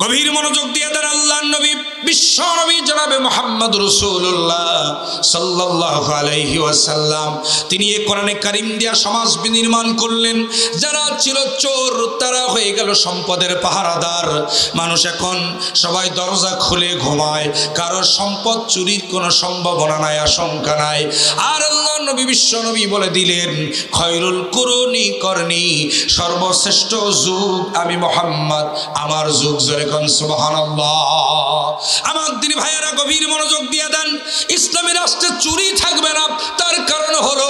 গভীর মনোযোগ দিয়ে দেন। আল্লাহর নবী বিশ্ব নবী জনাবে মুহাম্মদ রাসূলুল্লাহ সাল্লাল্লাহু আলাইহি ওয়াসাল্লাম তিনি এই কোরআনে কারীম দিয়া সমাজ বিনির্মাণ করলেন। যারা ছিল চোর তারা হয়ে গেল সম্পদের পাহারাদার। মানুষ এখন সবাই দরজা খুলে ঘুমায়, কারো সম্পদ চুরির কোনো সম্ভাবনা নাই, আশঙ্কা নাই। আর আল্লাহর নবী বিশ্ব নবী বলে দিলেন, খয়রুল কুরুনি করনি, সর্বশ্রেষ্ঠ যুগ আমি মুহাম্মদ, আমার যুগ। জোরে কোন সুবহানাল্লাহ। আমার দিনী ভাইয়েরা গভীর মনোযোগ দিয়ে দেন। ইসলামী রাষ্ট্রে চুরি থাকবে না, তার কারণ হলো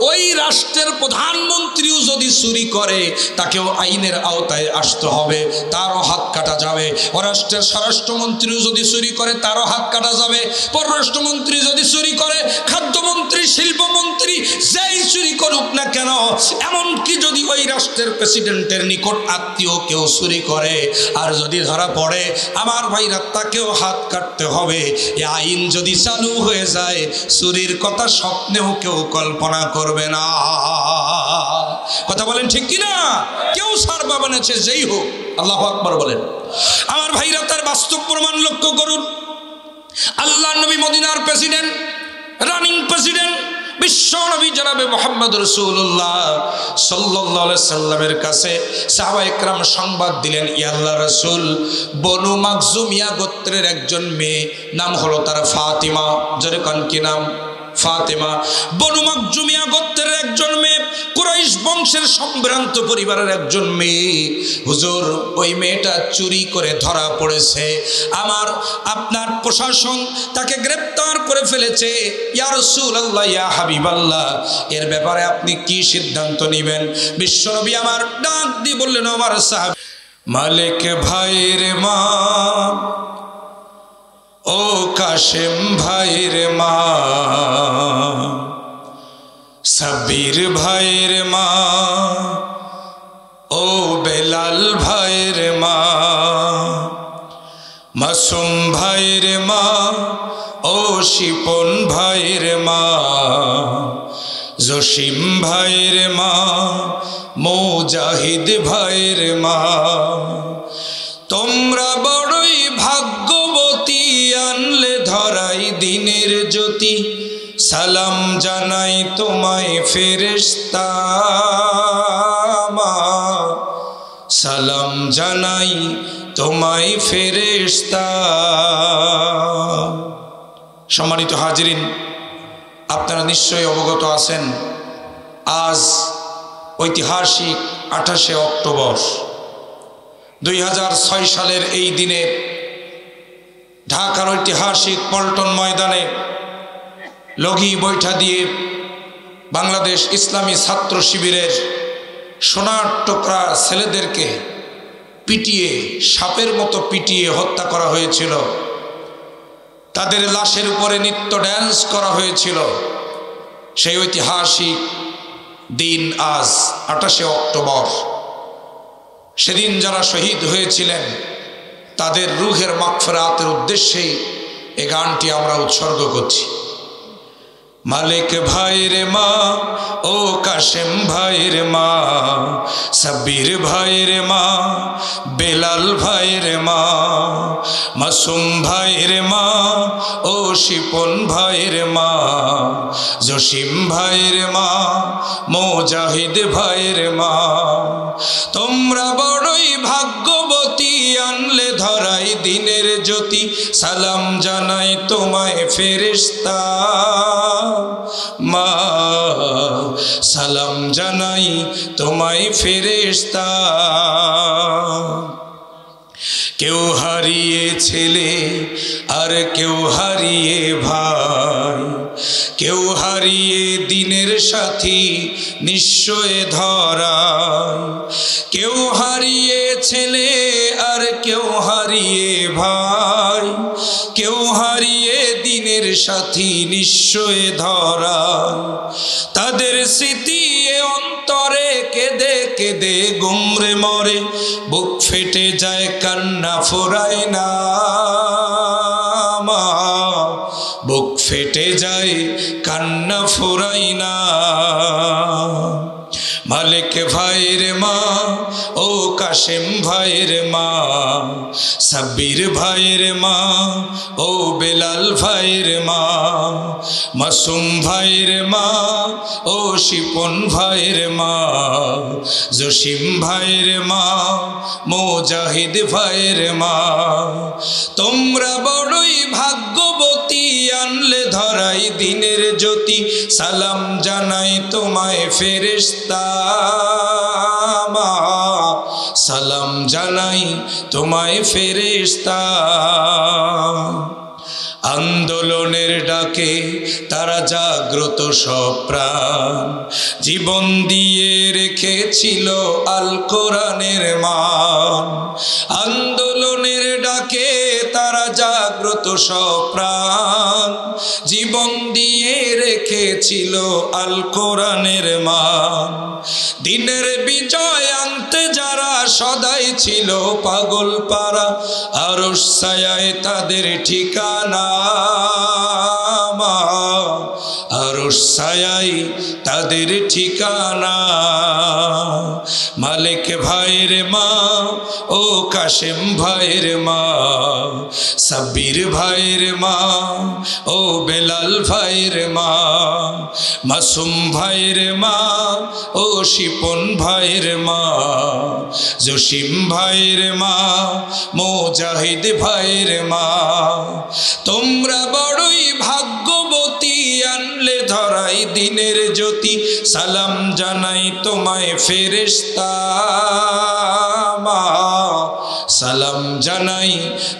ওই রাষ্ট্রের প্রধানমন্ত্রীও যদি চুরি করে তাকেও আইনের আওতায় আসতে হবে, তারও হাত কাটা যাবে। ও রাষ্ট্রের স্বরাষ্ট্রমন্ত্রীও যদি চুরি করে তারও হাত কাটা যাবে। পররাষ্ট্রমন্ত্রী যদি চুরি করে, খাদ্যমন্ত্রী, শিল্পমন্ত্রী, যেই চুরি করুক না কেন, এমনকি যদি ওই রাষ্ট্রের প্রেসিডেন্টের নিকট আত্মীয় কেউ চুরি করে আর যদি ধরা পড়ে, আমার ভাইরা তাকেও হাত কাটতে হবে। এই আইন যদি চালু হয়ে যায়, চুরির কথা স্বপ্নেও কেউ কল্পনা করবে না। কথা বলেন ঠিক কিনা? কেউ ছাড় পাবে না, যেই হোক। আল্লাহু আকবার বলেন। আমার ভাইরা তার বাস্তব প্রমাণ লক্ষ্য করুন। আল্লাহর নবী মদিনার প্রেসিডেন্ট, রানিং প্রেসিডেন্ট বিশ্ব নবী জনাবে মুহাম্মদ রাসূলুল্লাহ সাল্লাল্লাহু আলাইহি সাল্লামের কাছে সাহাবায়ে কেরাম সংবাদ দিলেন, ইয়া আল্লাহর রাসূল, বনু মাখজুমিয়া গোত্রের একজন মেয়ে, নাম হলো তার ফাতিমা। জোরে কোন কি নাম? ফাতিমা। বনু মাখজুমিয়া গোত্রের একজন মেয়ে, কুরাইশ বংশের সম্ভ্রান্ত পরিবারের একজন মেয়ে। হুজুর, ওই মেয়েটা চুরি করে ধরা পড়েছে। আপনার প্রশাসন তাকে গ্রেফতার করে ফেলেছে। ইয়া রাসূলুল্লাহ, ইয়া হাবিবাল্লাহ, এর ব্যাপারে আপনি কি সিদ্ধান্ত নেবেন? বিশ্বনবী আমার ডাক দিয়ে বললেন, আমার সাহাবী মালিক ভাইয়ের মা, ও কাশেম ভাইয়ের মা, সাব্বির ভাইয়ের মা, ও বেলাল ভাইয়ের মা, মাসুম ভাইয়ের মা, ও শিপন ভাইয়ের মা, জসিম ভাইয়ের মা, মুজাহিদ ভাইয়ের মা, তোমরা বড়ই ভাগ্যবতী, আনলে ধরাই দিনের জ্যোতি। সালাম জানাই তোমায় ফেরেশতা, সালাম জানাই তোমায় ফেরেশতা। সম্মানিত হাজিরিন, আপনারা নিশ্চয়ই অবগত আছেন, আজ ঐতিহাসিক 28শে অক্টোবর 2006 সালের এই দিনে ঢাকার ঐতিহাসিক পল্টন ময়দানে লগি বৈঠা দিয়ে বাংলাদেশ ইসলামী ছাত্র শিবিরের সোনার টুকরা ছেলেদেরকে পিটিয়ে, সাপের মতো পিটিয়ে হত্যা করা হয়েছিল। তাদের লাশের উপরে নৃত্য ড্যান্স করা হয়েছিল। সেই ঐতিহাসিক দিন আজ 28শে অক্টোবর। সেদিন যারা শহীদ হয়েছিলেন তাদের রুহের মাগফিরাতের উদ্দেশ্যেই এই গানটি আমরা উৎসর্গ করছি। মালিক ভাইয়ের মা, ও কাশেম ভাইয়ের মা, সাব্বির ভাইয়ের মা, বেলাল ভাইয়ের মা, মাসুম ভাইয়ের মা, ও শিপন ভাইয়ের মা, জসিম ভাইয়ের মা, মুজাহিদ ভাইয়ের মা, তোমরা বড়ই ভাগ্যবতী, আনলে ধরাই দিনের জ্যোতি। সালাম জানাই তোমায় ফেরেশতা মা, সালাম জানাই তোমায় ফেরেশতা। কেউ হারিয়ে ছেলে আর কেউ হারিয়ে ভাই, কেউ হারিয়ে দিনের সাথী নিশ্চয় ধরায়। কেউ হারিয়ে ছেলে আর কেউ হারিয়ে ভাই, কেউ হারিয়ে দিনের সাথী নিশ্চয় ধরায়। তাদের স্মৃতি অন্তরে কেঁদে কেঁদে গুমরে মরে, বুক ফেটে যায় কান্না ফোরায় না মা, বুক ফেটে যায় কান্না ফোরায় না। মালিক ভাইয়ের মা, ও কাশেম ভাইয়ের মা, সাব্বির ভাইয়ের মা, ও বেলাল ভাইয়ের মা, মাসুম ভাইয়ের মা, ও শিপন ভাইয়ের মা, জসিম ভাইয়ের মা, মুজাহিদ ভাইয়ের মা। তোমরা বড়ই ভাগ্যবতী, আনলে ধরাই দিনের জ্যোতি, সালাম জানাই তোমায় ফেরেশতা, সালাম জানাই তোমায় ফেরেশতা। আন্দোলনের ডাকে তারা জাগ্রত সব প্রাণ, জীবন দিয়ে রেখেছিল আল কোরআনের মান। আন্দোলনের ডাকে তারা জাগ্রত সব প্রাণ, জীবন দিয়ে রেখেছিল আল কোরআনের মান। দিনের বিজয় আনতে যারা সদাই ছিল পাগল পারা, আরশ ছায়ায় তাদের ঠিকানা, আরশ ছায়ায় তাদের ঠিকানা। মালিক ভাইয়ের মা, ও কাশেম ভাইয়ের মা, সাব্বির ভাইয়ের মা, ও বেলাল ভাইয়ের মা, মাসুম ভাইয়ের মা, ও শিপন ভাইয়ের মা, জসিম ভাইয়ের মা, মুজাহিদ ভাইয়ের মা। তোমরা বড়ই ভাগ্যবতী, আনলে ধরাই দিনের জ্যোতি, সালাম জানাই তোমায় ফেরেশতা, সালাম জানাই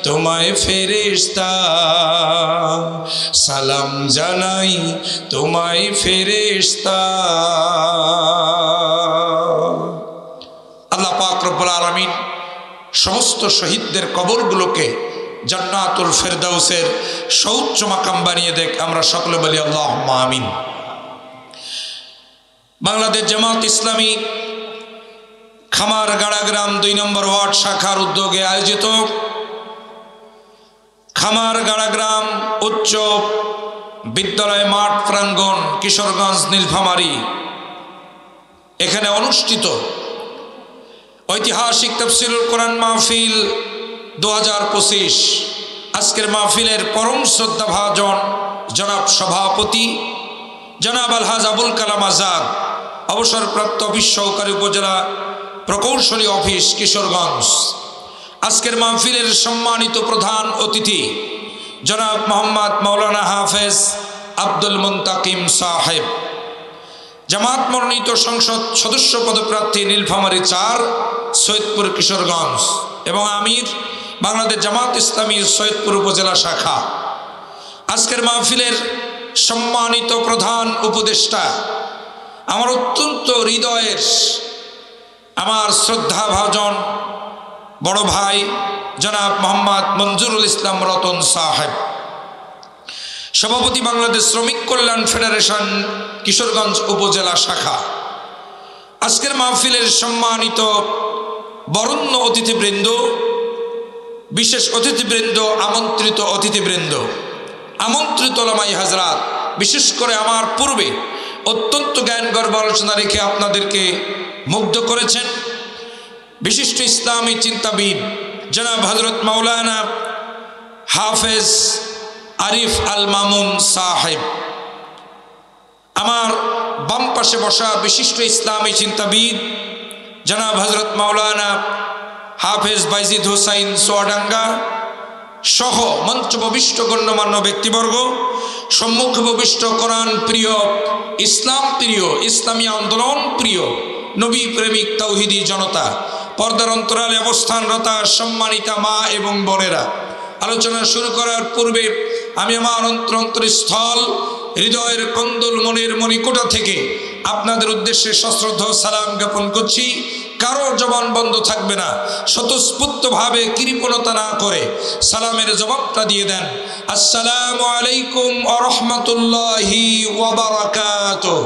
তোমায় ফেরেশতা, সালাম জানাই তোমায় ফেরেশতা। আল্লাহ পাক রব্বুল আলামিন সমস্ত শহীদদের কবরগুলোকে জান্নাতুল ফেরদাউসের সর্বোচ্চ মাকাম বানিয়ে দেখ, আমরা সকলে বলি আল্লাহুম্মা আমিন। বাংলাদেশ জামাত ইসলামী খামারগাড়া গ্রাম 2 নম্বর ওয়ার্ড শাখার উদ্যোগে আয়োজিত খামারগাড়া গ্রাম উচ্চ বিদ্যালয় মাঠ প্রাঙ্গণ, কিশোরগঞ্জ, নীলফামারী, এখানে অনুষ্ঠিত ঐতিহাসিক তাফসীরুল কোরআন মাহফিল 2025। আজকের মাহফিলের পরম শ্রদ্ধাভাজন জনাব সভাপতি জনাব আলহাজ আবুল কালাম আজাদ, অবসরপ্রাপ্ত অফিস সহকারী উপজেলা প্রকৌশলী অফিস, কিশোরগঞ্জ। আজকের মাহফিলের সম্মানিত প্রধান অতিথি জনাব মোহাম্মদ মাওলানা হাফেজ আব্দুল মুন্তাকিম সাহেব, জামাত মনোনীত সংসদ সদস্য পদপ্রার্থী নীলফামারী 4 সৈয়দপুর কিশোরগঞ্জ, এবং আমির বাংলাদেশ জামাত ইসলামী সৈয়দপুর উপজেলা শাখা। আজকের মাহফিলের সম্মানিত প্রধান উপদেষ্টা, আমার অত্যন্ত হৃদয়ের, আমার শ্রদ্ধাভাজন বড় ভাই জনাব মোহাম্মদ মঞ্জুরুল ইসলাম রতন সাহেব, সভাপতি বাংলাদেশ শ্রমিক কল্যাণ ফেডারেশন কিশোরগঞ্জ উপজেলা শাখা। আজকের মাহফিলের সম্মানিত বরেণ্য অতিথিবৃন্দ, বিশেষ অতিথিবৃন্দ, আমন্ত্রিত অতিথিবৃন্দ, আমন্ত্রিত ওলামাই হাজরাত, বিশেষ করে আমার পূর্বে অত্যন্ত জ্ঞানগর্ভ আলোচনা রেখে আপনাদেরকে মুগ্ধ করেছেন বিশিষ্ট ইসলামী চিন্তাবিদ জনাব হযরত মাওলানা হাফেজ আরিফ আল মামুন সাহেব, আমার বাম পাশে বসা বিশিষ্ট ইসলামী চিন্তাবিদ জনাব হযরত মাওলানা হাফেজ বাইজিদ হোসাইন সোয়াডাঙ্গা সহ মঞ্চববিষ্ট গণ্যমান্য ব্যক্তিবর্গ, সম্মুখববিষ্ট কোরআন প্রিয়, ইসলাম প্রিয়, ইসলামী আন্দোলন প্রিয়, নবী প্রেমিক তাওহিদি জনতা, পর্দার অন্তরালে অবস্থানরতা সম্মানিতা মা এবং বোনেরা, আলোচনা শুরু করার পূর্বে আমি আমার অন্তরস্থল, হৃদয়ের কন্দল, মনের মণিকোটা থেকে আপনাদের উদ্দেশ্যে সশ্রদ্ধ সালাম জ্ঞাপন করছি। কারো জবান বন্ধ থাকবে না, স্বতঃস্ফূর্তভাবে কৃপণতা না করে সালামের জবাবটা দিয়ে দেন। আসসালামু আলাইকুম ওয়া রাহমাতুল্লাহি ওয়া বারাকাতুহু।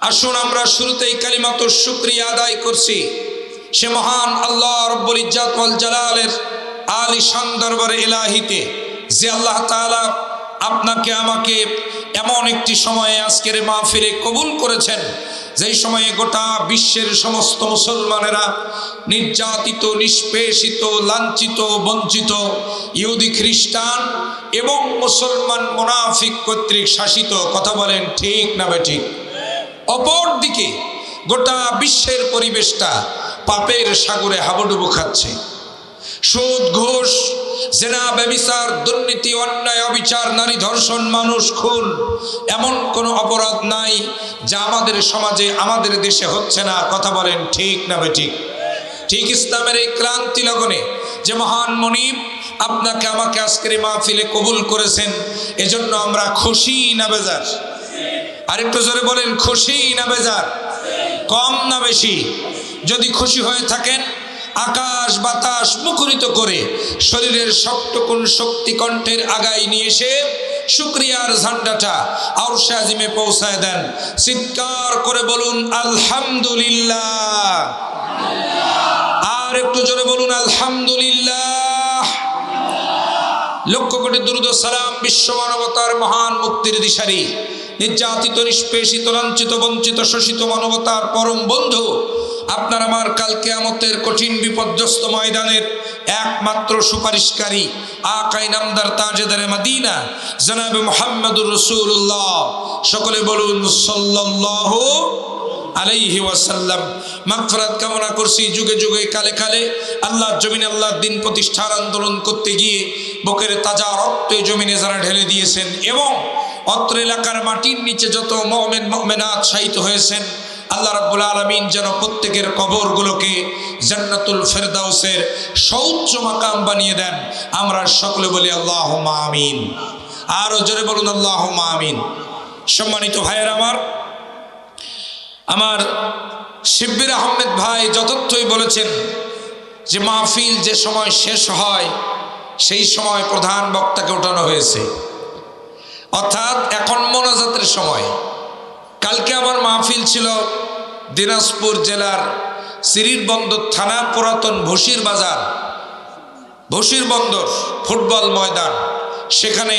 আসুন আমরা শুরুতেই কালিমাতুশ শুকরিয়া আদায় করছি সে মহান আল্লাহ রব্বুল ইজ্জাত ওয়াল জালালের আলিশান দরবারে ইলাহিতে, যে আল্লাহ তাআলা আপনাকে আমাকে এমন একটি সময়ে আজকের মাহফিলে কবুল করেছেন যেই সময়ে গোটা বিশ্বের সমস্ত মুসলমানেরা নির্যাতিত, নিষ্পেষিত, লাঞ্ছিত, বঞ্চিত, ইহুদি, খ্রিস্টান এবং মুসলমান মুনাফিক কর্তৃক শাসিত, কথা বলেন ঠিক না বেঠিক? অপরদিকে গোটা বিশ্বের পরিবেশটা পাপের সাগরে হাবুডুবু খাচ্ছে। সুদ, ঘুষ, জেনা, ব্যভিচার, দুর্নীতি, অন্যায়, অবিচার, নারী ধর্ষণ, মানুষ খুন, এমন কোনো অপরাধ নাই যা আমাদের সমাজে, আমাদের দেশে হচ্ছে না, কথা বলেন ঠিক না বেঠিক? ঠিক ইসলামের এই ক্রান্তি লগনে যে মহান মনিব আপনাকে আমাকে আজকের এই মাহফিলে কবুল করেছেন, এজন্য আমরা খুশি না বেজার? আরেকটু জোরে বলেন, খুশি না বেজার? কম না বেশি? যদি খুশি হয়ে থাকেন, আকাশ বাতাস মুখরিত করে শরীরের সবটুকুন শক্তি কণ্ঠের আগায় নিয়ে এসে শুকরিয়ার ঝান্ডাটা আরশে আজিমে পৌঁছায় দেন। চিৎকার করে বলুন আলহামদুলিল্লাহ। আর একটু জোরে বলুন আলহামদুলিল্লাহ। লক্ষ কোটি দুরূদ ও সালাম বিশ্ব মানবতার মহান মুক্তির দিশারি, নির্যাতিত, নিষ্পেষিত, লাঞ্ছিত, বঞ্চিত, শোষিত মানবতার পরম বন্ধু, আপনার আমার কাল কিয়ামতের কঠিন বিপর্যস্ত ময়দানের একমাত্র সুপারিশকারী আকা ইনামদার তাজেদারে মদিনা জনাবে মুহাম্মদুর রাসূলুল্লাহ। সকলে বলুন সাল্লাল্লাহু আলাইহি ওয়াসাল্লাম। মাগফিরাত কামনা করছি, যুগে যুগে কালে কালে আল্লাহর জমিনে আল্লাহর দিন প্রতিষ্ঠার আন্দোলন করতে গিয়ে বুকের তাজা রক্ত জমিনে যারা ঢেলে দিয়েছেন এবং অত্র এলাকার মাটির নিচে যত মুমিন মুমিনাত শায়িত হয়েছেন, আল্লাহ রাব্বুল আলামিন যেন প্রত্যেকের কবরগুলোকে জান্নাতুল ফেরদাউসের সর্বোচ্চ মাকাম বানিয়ে দেন। আমরা সকলে বলি আল্লাহুম্মা আমিন। আরো জোরে বলুন আল্লাহুম্মা আমিন। সম্মানিত ভাইয়েরা, আমার শিব্বির আহমেদ ভাই যথার্থই বলেছেন যে মাহফিল যে সময় শেষ হয় সেই সময় প্রধান বক্তাকে ওঠানো হয়েছে, অর্থাৎ এখন মোনাজাতের সময়। কালকে আমার মাহফিল ছিল দিনাজপুর জেলার সিরির বন্দর থানা পুরাতন ভসির বাজার, ভসির বন্দর ফুটবল ময়দান। সেখানে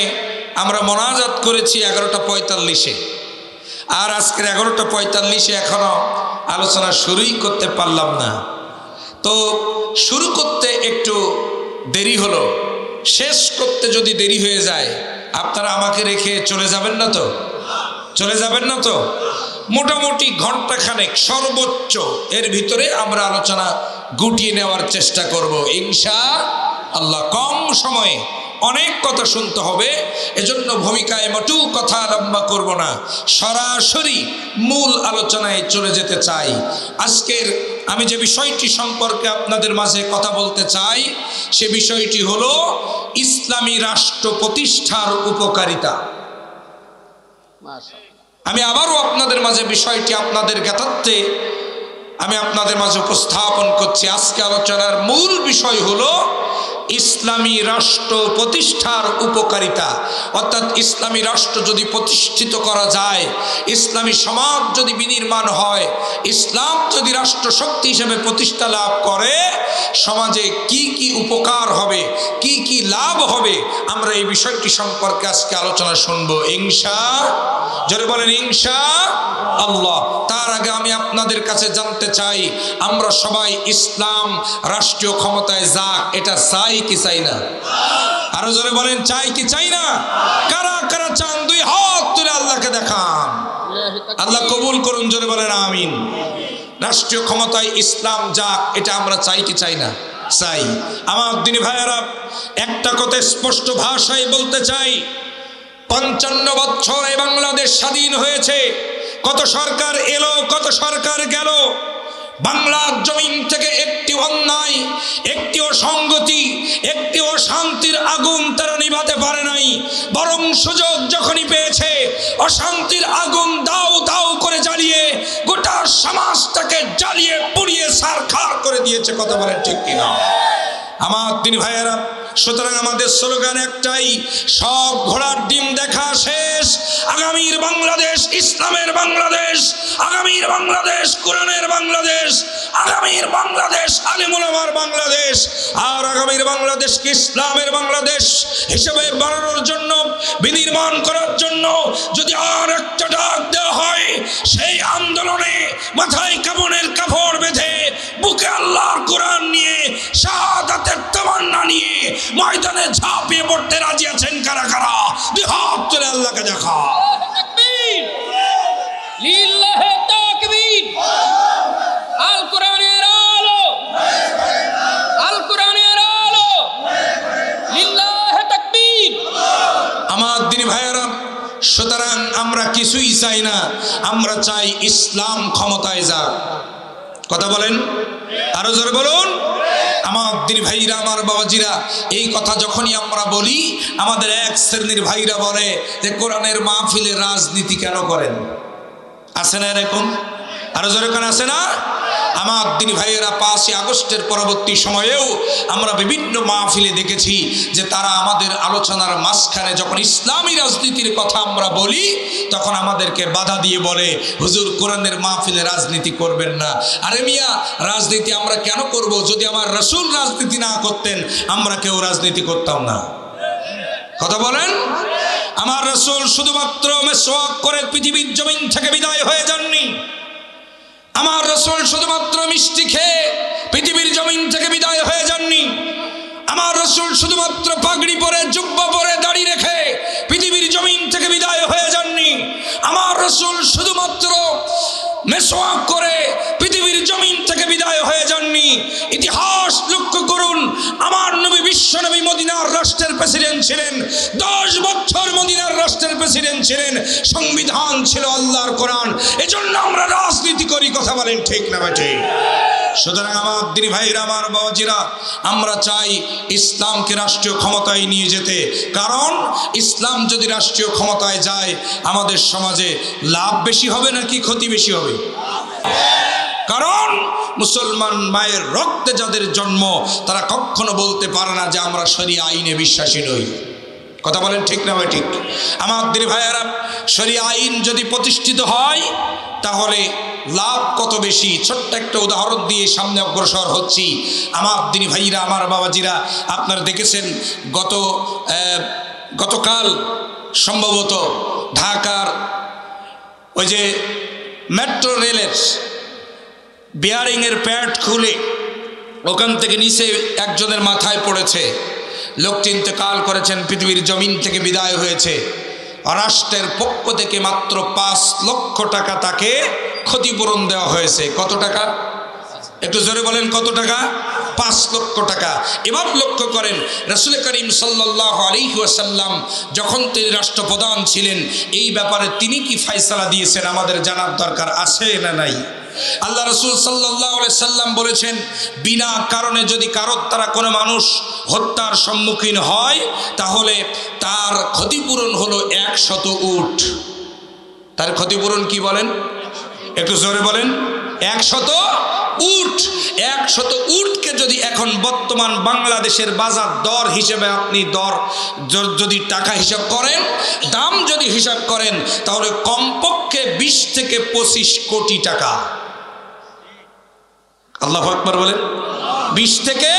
আমরা মোনাজাত করেছি 11:45-এ। আর আজকের 11:45-এ এখনো আলোচনা শুরুই করতে পারলাম না। তো শুরু করতে একটু দেরি হলো, শেষ করতে যদি দেরি হয়ে যায় আপনারা আমাকে রেখে চলে যাবেন না তো? চলে যাবেন না তো? মোটামুটি ঘন্টাখানেক সর্বোচ্চ এর ভিতরে আমরা আলোচনা গুটিয়ে নেওয়ার চেষ্টা করব ইনশাআল্লাহ। কম সময়ে অনেক কথা শুনতে হবে, এজন্য ভূমিকায় মোটেও কথা লম্বা করব না, সরাসরি মূল আলোচনায় চলে যেতে চাই। আজকের আমি যে বিষয়টি সম্পর্কে আপনাদের মাঝে কথা বলতে চাই সে বিষয়টি হলো ইসলামী রাষ্ট্র প্রতিষ্ঠার উপকারিতা। আমি আবারও আপনাদের মাঝে বিষয়টি আপনাদের জ্ঞাতার্থে আমি আপনাদের মাঝে উপস্থাপন করছি। আজকে আলোচনার মূল বিষয় হলো ইসলামী রাষ্ট্র প্রতিষ্ঠার উপকারিতা, অর্থাৎ ইসলামী রাষ্ট্র যদি প্রতিষ্ঠিত করা যায়, ইসলামী সমাজ যদি বিনির্মাণ হয়, ইসলাম যদি রাষ্ট্র শক্তি হিসেবে প্রতিষ্ঠা লাভ করে, সমাজে কি কি উপকার হবে, কি কি লাভ হবে, আমরা এই বিষয়টি সম্পর্কে আজকে আলোচনা শুনবো ইনশাআল্লাহ। জোরে বলেন ইনশাআল্লাহ। তার আগে আমি আপনাদের কাছে জানতে চাই, আমরা সবাই ইসলাম রাষ্ট্রীয় ক্ষমতায় যাক এটা চাই কি চাই না? আরো জোরে বলেন, চাই কি চাই না? কারা কারা চান দুই হাত তুলে আল্লাহকে দেখান। আল্লাহ কবুল করুন, জোরে বলেন আমিন। রাষ্ট্রীয় ক্ষমতায় ইসলাম যাক এটা আমরা চাই কি চাই না? চাই। আমার দিনী ভাইয়েরা, একটা কথা স্পষ্ট ভাষায় বলতে চাই, 55 বছর এই বাংলাদেশ স্বাধীন হয়েছে। কত সরকার এলো, কত সরকার গেল, বাংলার জমিন থেকে একটি অন্যায়, একটি অসঙ্গতি, একটি অশান্তির আগুন তারা নিভাতে পারে নাই। বরং সুযোগ যখনই পেয়েছে অশান্তির আগুন দাও দাও করে জ্বালিয়ে গোটা সমাজটাকে জ্বালিয়ে পুড়িয়ে ছারখার করে দিয়েছে। কথা বলেন ঠিক কিনা? আমার দিনী ভাইয়েরা, সুতরাং আমাদের স্লোগান একটাই, সব ঘোড়ার ডিম দেখা শেষ, আগামীর বাংলাদেশ ইসলামের বাংলাদেশ, আগামীর বাংলাদেশ কোরআনের বাংলাদেশ, আগামীর বাংলাদেশ আলেম ওলামার বাংলাদেশ, আর আগামীর বাংলাদেশকে ইসলামের বাংলাদেশ হিসেবে বানানোর জন্য, বিনির্মাণ করার জন্য যদি আর একটা ডাক দেওয়া হয়, সেই আন্দোলনে মাথায় কাফনের কাপড় বেঁধে বুকে আল্লাহর কোরআন নিয়ে শাহাদাতের তামান্না নিয়ে ময়দানে ঝাঁপিয়ে পড়তে রাজি আছেন কারা কারা? দুই হাত তুলে আল্লাহকে দেখা। তাকবীর, লিল্লাহি তাকবীর। আল কোরআনের আলো, আল কোরআনের আলো, লিল্লাহি তাকবীর। আমার দিনী ভাইয়েরা, সুতরাং আমরা কিছুই চাই না, আমরা চাই ইসলাম ক্ষমতায় যাক। কথা বলেন, আরো জোরে বলুন। আমার দিনী ভাইরা, আমার বাবাজিরা, এই কথা যখনই আমরা বলি, আমাদের এক শ্রেণীর ভাইরা বলে যে কোরআনের মাহফিলে রাজনীতি কেন করেন? আছে না এরকম? আরো জোরে কেন আছে না? আমার দিনী ভাইয়েরা, 5ই আগস্টের পরবর্তী সময়েও আমরা বিভিন্ন মাহফিলে দেখেছি যে তারা আমাদের আলোচনার মাঝখানে যখন ইসলামী রাজনীতির কথা আমরা বলি, তখন আমাদেরকে বাধা দিয়ে বলে, হুজুর কোরআনের মাহফিলে রাজনীতি করবেন না। আরে মিয়া, রাজনীতি আমরা কেন করব? যদি আমার রাসূল রাজনীতি না করতেন, আমরা কেউ রাজনীতি করতাম না। কথা বলেন। আমার রাসূল শুধুমাত্র মেসওয়াক করে পৃথিবীর জমিন থেকে বিদায় হয়ে যাননি। আমার রাসূল শুধুমাত্র মিষ্টি খেয়ে পৃথিবীর জমিন থেকে বিদায় হয়ে যাননি। আমার রাসূল শুধুমাত্র পাগড়ি পরে, জুব্বা পরে, দাড়ি রেখে পৃথিবীর জমিন থেকে বিদায় হয়ে যাননি। আমার রাসূল শুধুমাত্র মেসওয়াক করে পৃথিবীর জমিন থেকে বিদায় হয়ে যাননি। ইতিহাস লক্ষ্য করুন, আমার নবী বিশ্বনবী মদিনার রাষ্ট্রের প্রেসিডেন্ট ছিলেন, 10 বছর মদিনার রাষ্ট্রের প্রেসিডেন্ট ছিলেন। সংবিধান ছিল আল্লাহর কোরআন। এজন্য আমরা রাজনীতি করি। কথা বলেন ঠিক না বেঠে? সুতরাং আমার দিনী ভাইরা, আমার বাবাজিরা, আমরা চাই ইসলামকে রাষ্ট্রীয় ক্ষমতায় নিয়ে যেতে। কারণ ইসলাম যদি রাষ্ট্রীয় ক্ষমতায় যায়, আমাদের সমাজে লাভ বেশি হবে নাকি ক্ষতি বেশি হবে? কারণ মুসলমান মায়ের রক্তে যাদের জন্ম, তারা কখনো বলতে পারে না যে আমরা শরিয়া আইনে বিশ্বাসী নই। কথা বলেন ঠিক না ভাই? ঠিক। আমার দিনী ভাইয়েরা, শরিয়া আইন যদি প্রতিষ্ঠিত হয়, তাহলে লাভ কত বেশি। ছোট্ট একটা উদাহরণ দিয়ে সামনে অগ্রসর হচ্ছি। আমার দিনী ভাইরা, আমার বাবাজিরা, আপনারা দেখেছেন গতকাল সম্ভবত ঢাকার ওই যে মেট্রো রেলের বিয়ারিংয়ের প্যাড খুলে ওখান থেকে নিচে একজনের মাথায় পড়েছে। লোকটি ইন্তেকাল করেছেন, পৃথিবীর জমিন থেকে বিদায় হয়েছে। রাষ্ট্রের পক্ষ থেকে মাত্র 5 লক্ষ টাকা তাকে ক্ষতিপূরণ দেওয়া হয়েছে। কত টাকা? একটু জোরে বলেন, কত টাকা? 5 লক্ষ টাকা। এবার লক্ষ্য করেন, রাসূল করিম সাল্লাল্লাহু আলাইহি ওয়াসাল্লাম যখন তিনি রাষ্ট্রপ্রধান ছিলেন, এই ব্যাপারে তিনি কি ফয়সালা দিয়েছেন আমাদের জানার দরকার আছে না নাই? আল্লাহ রাসূল সাল্লাল্লাহু আলাইহি সাল্লাম বলেছেন, বিনা কারণে যদি কারোর দ্বারা কোনো মানুষ হত্যার সম্মুখীন হয়, তাহলে তার ক্ষতিপূরণ হলো 100 উট। তার ক্ষতিপূরণ কি বলেন? একটু জোরে বলেন। 100 উট। 100 উটকে যদি এখন বর্তমান বাংলাদেশের বাজার দর হিসেবে আপনি যদি টাকা হিসাব করেন, দাম যদি হিসাব করেন, তাহলে কমপক্ষে 20 থেকে 25 কোটি টাকা। আল্লাহু আকবার বলেন। 20 থেকে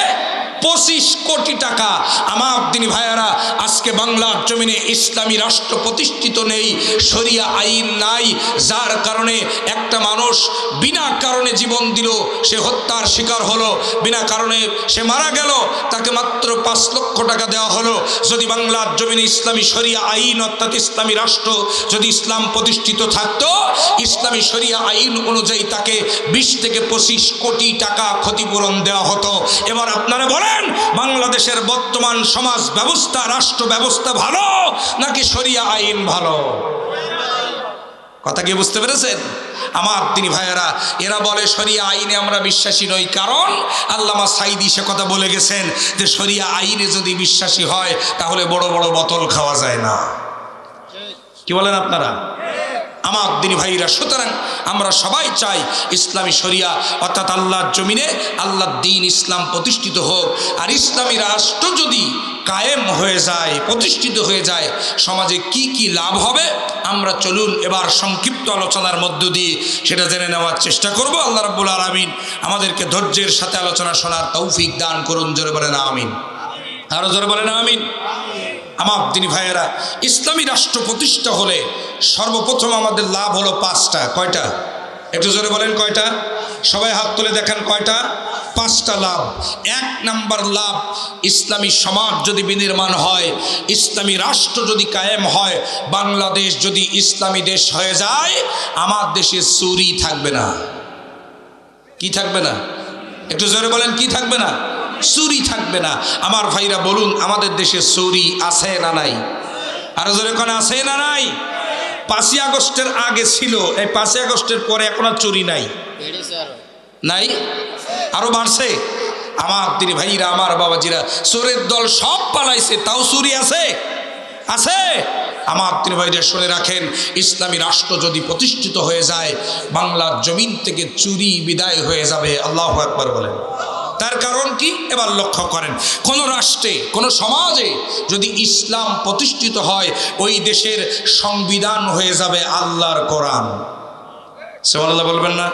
25 কোটি টাকা। আমার দিনী ভাইয়ারা, আজকে বাংলার জমিনে ইসলামী রাষ্ট্র প্রতিষ্ঠিত নেই, শরিয়া আইন নাই, যার কারণে একটা মানুষ বিনা কারণে জীবন দিল, সে হত্যার শিকার হলো, বিনা কারণে সে মারা গেল, তাকে মাত্র 5 লক্ষ টাকা দেওয়া হলো। যদি বাংলার জমিনে ইসলামী শরিয়া আইন অর্থাৎ ইসলামী রাষ্ট্র যদি ইসলাম প্রতিষ্ঠিত থাকতো, ইসলামী শরিয়া আইন অনুযায়ী তাকে 20 থেকে 25 কোটি টাকা ক্ষতিপূরণ দেওয়া হতো। এবার আপনারা বলেন, বাংলাদেশের বর্তমান সমাজ ব্যবস্থা, রাষ্ট্র ব্যবস্থা ভালো নাকি শরিয়া আইন ভালো? কথা কি বুঝতে পেরেছেন? আমার দিনী ভাইয়েরা, এরা বলে শরিয়া আইনে আমরা বিশ্বাসী নই, কারণ আল্লামা সাইদি সে কথা বলে গেছেন যে শরিয়া আইনে যদি বিশ্বাসী হয়, তাহলে বড় বড় বোতল খাওয়া যায় না। কি বলেন আপনারা? আমার দিনী ভাইরা, সুতরাং আমরা সবাই চাই ইসলামী শরিয়া অর্থাৎ আল্লাহর জমিনে আল্লাহর দ্বীন ইসলাম প্রতিষ্ঠিত হোক। আর ইসলামী রাষ্ট্র যদি কায়েম হয়ে যায়, প্রতিষ্ঠিত হয়ে যায়, সমাজে কি কি লাভ হবে আমরা চলুন এবার সংক্ষিপ্ত আলোচনার মধ্য দিয়ে সেটা জেনে নেওয়ার চেষ্টা করব। আল্লাহ রাব্বুল আলামিন আমাদেরকে ধৈর্যের সাথে আলোচনা শোনার তৌফিক দান করুন। জোরে বলেন আমিন। আরো জোরে বলেন আমিন। আমার দিনী ভাইয়েরা, ইসলামী রাষ্ট্র প্রতিষ্ঠা হলে সর্বপ্রথম আমাদের লাভ হলো 5টা। কয়টা? একটু জোরে বলেন কয়টা? সবাই হাত তুলে দেখেন কয়টা? 5টা লাভ। 1 নাম্বার লাভ, ইসলামী সমাজ যদি বিনির্মাণ হয়, ইসলামী রাষ্ট্র যদি কায়েম হয়, বাংলাদেশ যদি ইসলামী দেশ হয়ে যায়, আমার দেশে চুরি থাকবে না। কি থাকবে না? একটু জোরে বলেন কি থাকবে না? চুরি থাকবে না। আমার ভাইরা বলুন, আমাদের দেশে চুরি আছে না নাই? আরো জোরে কোন আছে না নাই? 5ই আগস্টের আগে ছিল, এই 5ই আগস্টের পরে এখন আর চুরি নাই। নাই, আরো বাড়ছে। আমার দিনী ভাইরা, আমার বাবাজিরা, চোরের দল সব পালাইছে, তাও চুরি আছে? আছে। আমার দিনী ভাইরা শুনে রাখেন, ইসলামী রাষ্ট্র যদি প্রতিষ্ঠিত হয়ে যায়, বাংলার জমিন থেকে চুরি বিদায় হয়ে যাবে। আল্লাহু আকবার বলেন। তার কারণ কি? এবার লক্ষ্য করেন, কোন রাষ্ট্রে, কোন সমাজে যদি ইসলাম প্রতিষ্ঠিত হয়, ওই দেশের সংবিধান হয়ে যাবে আল্লাহর কোরআন। সুবহানাল্লাহ বলবেন না?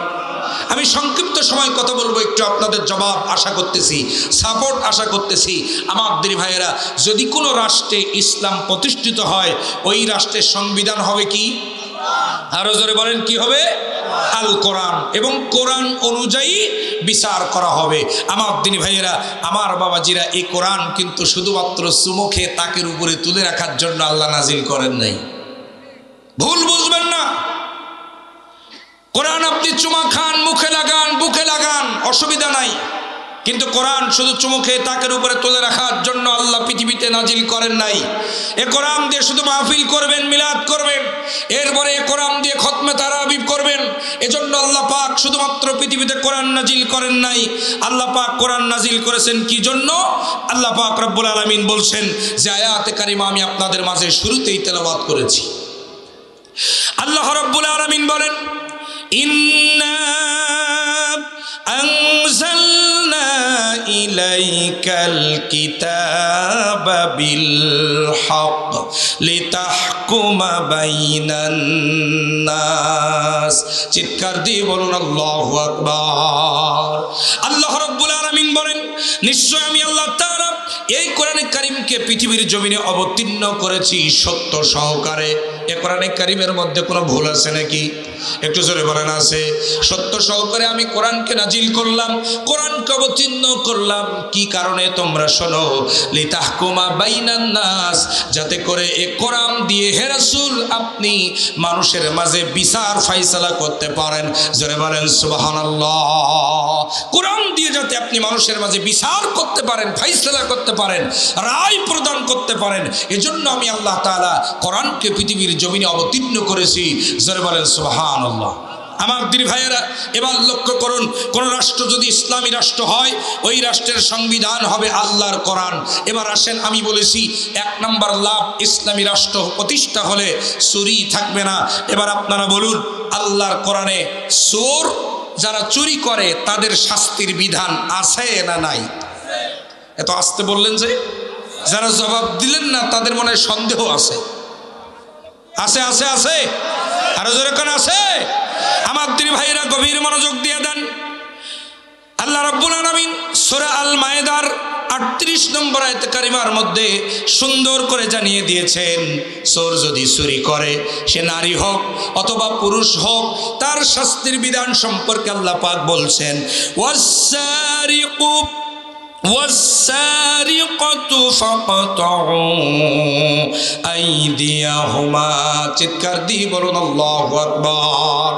আমি সংক্ষিপ্ত সময় কথা বলবো, একটু আপনাদের জবাব আশা করতেছি, সাপোর্ট আশা করতেছি। আমার দিনী ভাইয়েরা, যদি কোনো রাষ্ট্রে ইসলাম প্রতিষ্ঠিত হয়, ওই রাষ্ট্রের সংবিধান হবে কি? আরো জোরে বলেন কি হবে? আল কোরআন। এবং কোরআন অনুযায়ী বিচার করা হবে। আমার দিনী ভাইয়েরা, আমার বাবাজিরা, এই কোরআন কিন্তু শুধুমাত্র চুমুখে তাকের উপরে তুলে রাখার জন্য আল্লাহ নাজিল করেন নাই। ভুল বুঝবেন না। কোরআন আপনি চুমা খান, মুখে লাগান, বুকে লাগান, অসুবিধা নাই। কিন্তু কোরআন শুধু চুমুখে তাকের উপরে তুলে রাখার জন্য আল্লাহ পৃথিবীতে নাজিল করেন নাই। এ কোরআন দিয়ে শুধু মাহফিল করবেন, মিলাদ করবেন, এরপরে এ কোরআন দিয়ে খতমে তারাবি করবেন, এজন্য আল্লাহ পাক শুধুমাত্র পৃথিবীতে কোরআন নাজিল করেন নাই। আল্লাহ পাক কোরআন নাজিল করেছেন কি জন্য? আল্লাহ পাক রব্বুল আলামিন বলছেন যে আয়াতে কারিমা আমি আপনাদের মাঝে শুরুতেই তেলাওয়াত করেছি। আল্লাহ রব্বুল আলামিন বলেন, ইন্না আনজালনা ইলাইকাল কিতাবা বিল হক লিতাহকুমা বাইনান নাস। চিৎকার দিয়ে বলুন আল্লাহু আকবার। আল্লাহ রাব্বুল আলামিন বলেন, নিশ্চয় আমি আল্লাহ তাআলা এই কোরআনে কারীমকে পৃথিবীর জমিনে অবতীর্ণ করেছি সত্য সহকারে। এই কোরআনে কারীমের মধ্যে কোনো ভুল আছে নাকি? একটু জোরে বলেন আছে? সত্য সহকারে আমি কোরআনকে নাজিল করলাম, কোরআনকে অবতীর্ণ করলাম। কি কারণে? তোমরা শোনো, লিতাহকুমা বাইনান নাস, যাতে করে এই কোরআন দিয়ে হে রাসূল আপনি মানুষের মাঝে বিচার ফয়সালা করতে পারেন। জোরে বলেন সুবহানাল্লাহ। কোরআন দিয়ে যাতে আপনি মানুষের মাঝে বিচার করতে পারেন, ফয়সালা করতে পারেন, রায় প্রদান করতে পারেন, এজন্য আমি আল্লাহ তাআলা কোরআনকে পৃথিবীর জমিনে অবতীর্ণ করেছি। জোরে বলেন সুবহানাল্লাহ। আমার দিনী ভাইয়েরা, এবার লক্ষ্য করুন, কোন রাষ্ট্র যদি ইসলামী রাষ্ট্র হয়, ওই রাষ্ট্রের সংবিধান হবে আল্লাহর কোরআন। এবার আসেন, আমি বলেছি 1 নম্বর লাভ, ইসলামী রাষ্ট্র প্রতিষ্ঠা হলে চুরি থাকবে না। এবার আপনারা বলুন, আল্লাহর কোরআনে চোর যারা চুরি করে তাদের শাস্তির বিধান আছে না নাই? এত আস্তে বললেন যে, যারা জবাব দিলেন না তাদের মনে সন্দেহ আছে। আছে আছে আছে, আরো জোরে কোন আছে? আমার দিনী ভাইরা গভীর মনোযোগ দিয়ে দেন। আল্লাহ রাব্বুল আলামিন সূরা আল মায়েদার 38 নম্বর আয়াতে কারিমার মধ্যে সুন্দর করে জানিয়ে দিয়েছেন, চোর যদি চুরি করে, সে নারী হোক অথবা পুরুষ হোক, তার শাস্তির বিধান সম্পর্কে আল্লাহ পাক বলছেন, ওয়াস-সারিকু ওয়াস-সারিকাতু ফাকতাউ আইদিয়াহুমা। চিৎকার দিয়ে বলুন আল্লাহু আকবার।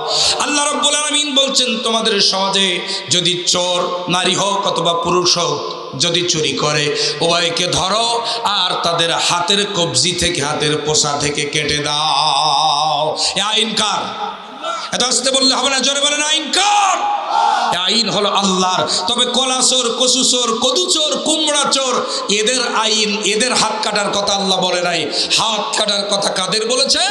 আল্লাহ রাব্বুল আলামিন বলছেন, তোমাদের সমাজে যদি চোর নারী হোক অথবা পুরুষ হোক যদি চুরি করে, উভয়কে ধরো আর তাদের হাতের কবজি থেকে, হাতের পোষা থেকে কেটে দাও। এ আইন কার? এত আস্তে বললে হবে না, জোরে বলেন আইন কার? আইন হলো আল্লাহর। তবে কলা চোর, কচু চোর, কদু চোর, কুমড়া চোর, এদের আইন, এদের হাত কাটার কথা আল্লাহ বলে নাই। হাত কাটার কথা কাদের বলেছে?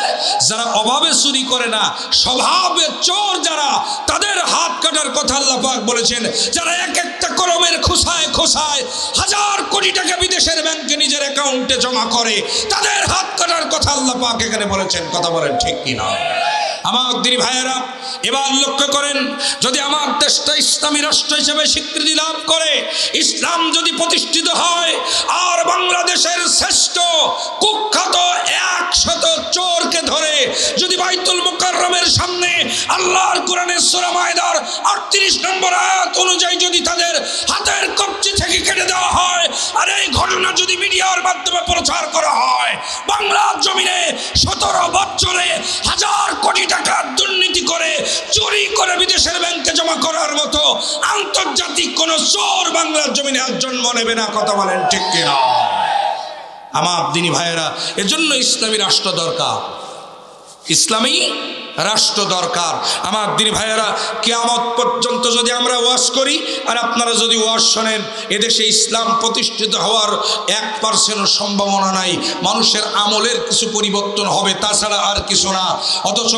যারা অভাবে চুরি করে না, স্বভাবে চোর যারা, তাদের হাত কাটার কথা আল্লাহ পাক বলেছেন। যারা এক একটা কলমের খোসায় খোসায় হাজার কোটি টাকা বিদেশের ব্যাংকে নিজের অ্যাকাউন্টে জমা করে, তাদের হাত কাটার কথা আল্লাহ পাক এখানে বলেছেন। কথা বলেন ঠিক কিনা? আমার দিনী ভাইয়েরা, এবার লক্ষ্য করেন, যদি আমার দেশটা ইসলামী রাষ্ট্র হিসেবে স্বীকৃতি লাভ করে, ইসলাম যদি প্রতিষ্ঠিত হয়, আর বাংলাদেশের শ্রেষ্ঠ কুখ্যাত 100 চোরকে ধরে যদি বাইতুল মুকাররমের সামনে আল্লাহর কোরআনের সূরা মায়দার 38 নম্বর আয়াত অনুযায়ী যদি তাদের হাতের কবজি থেকে কেটে দেওয়া হয়, আর এই ঘটনা যদি মিডিয়ার মাধ্যমে প্রচার করা হয়, বাংলার জমিনে 17 বছরে হাজার কোটি টাকা দুর্নীতি করে, চুরি করে বিদেশের ব্যাংকে জমা করার মতো আন্তর্জাতিক কোন চোর বাংলার জমিনে আর জন্ম নেবে না। কথা বলেন ঠিক কিনা? আমার দিনী ভাইয়েরা, এজন্য ইসলামী রাষ্ট্র দরকার, ইসলামী রাষ্ট্র দরকার। আমার দিনী ভাইয়েরা, কিয়ামত পর্যন্ত যদি আমরা ওয়াজ করি আর আপনারা যদি ওয়াজ শোনেন, এদেশে ইসলাম প্রতিষ্ঠিত হওয়ার 1% সম্ভাবনা নাই। মানুষের আমলের কিছু পরিবর্তন হবে, তাছাড়া আর কিছু না। অথচ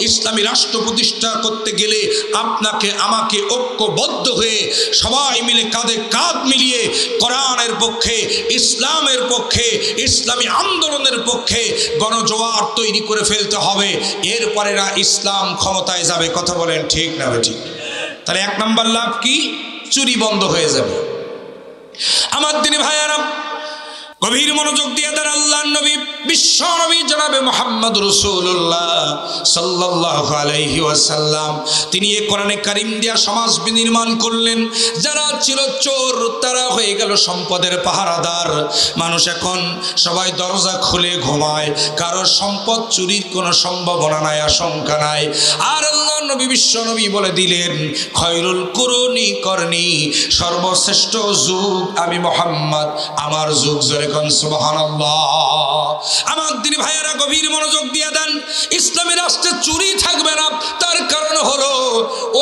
ইসলামী রাষ্ট্র প্রতিষ্ঠা করতে গেলে আপনাকে আমাকে ঐক্যবদ্ধ হয়ে সবাই মিলে কাঁধে কাঁধ মিলিয়ে কোরআনের পক্ষে, ইসলামের পক্ষে, ইসলামী আন্দোলনের পক্ষে গণজোয়ার তৈরি করে ফেলতে হবে। এরপরে ইসলাম ক্ষমতায় যাবে। কথা বলেন ঠিক না ঠিক? তাহলে 1 নম্বর লাভ কি? চুরি বন্ধ হয়ে যাবে। আমার দিনী ভাইয়ারা, গভীর মনোযোগ দিয়ে দেন। আল্লাহর নবী, বিশ্ব নবী জনাবে মুহাম্মদ রাসূলুল্লাহ সাল্লাল্লাহু আলাইহি ওয়াসাল্লাম, তিনি এই কোরআনে কারীম দিয়া সমাজ বিনির্মাণ করলেন। যারা ছিল চোর, তারা হয়ে গেল সম্পদের পাহারাদার। মানুষ এখন সবাই দরজা খুলে ঘুমায়, কারো সম্পদ চুরির কোনো সম্ভাবনা নাই, আশঙ্কা নাই। আর আল্লাহর নবী, বিশ্ব নবী বলে দিলেন, খয়রুল কুরুনি করনি, সর্বশ্রেষ্ঠ যুগ আমি মুহাম্মদ, আমার যুগ। জোরে সুবহানাল্লাহ। আমার দিনী ভাইয়েরা, গভীর মনোযোগ দিয়ে দেন। ইসলামী রাষ্ট্রে চুরি থাকবে না, তার কারণ হলো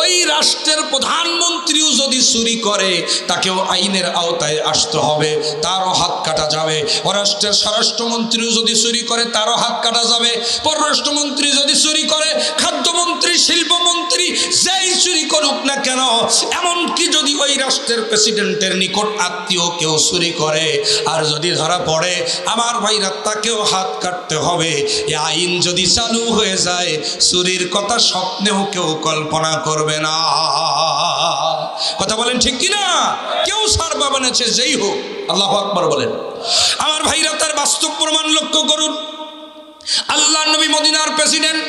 ওই রাষ্ট্রের প্রধানমন্ত্রীও যদি চুরি করে, তাকেও আইনের আওতায় আসতে হবে, তারও হাত কাটা যাবে। ও রাষ্ট্রের স্বরাষ্ট্রমন্ত্রীও যদি চুরি করে, তারও হাত কাটা যাবে। পররাষ্ট্রমন্ত্রী যদি চুরি করে, খাদ্যমন্ত্রী, শিল্পমন্ত্রী, যেই চুরি করুক না কেন, এমনকি যদি ওই রাষ্ট্রের প্রেসিডেন্টের নিকট আত্মীয় কেউ চুরি করে, আর যদি ধরা পড়ে, আমার ভাইরা, তাকেও হাত কাটতে হবে। এই আইন যদি চালু হয়ে যায়, চুরির কথা স্বপ্নেও কেউ কল্পনা করবে না। কথা বলেন ঠিক কিনা? কেউ ছাড় পাবে না, যেই হোক। আল্লাহু আকবার বলেন। আমার ভাইরা, তার বাস্তব প্রমাণ লক্ষ্য করুন। আল্লাহর নবী মদিনার প্রেসিডেন্ট,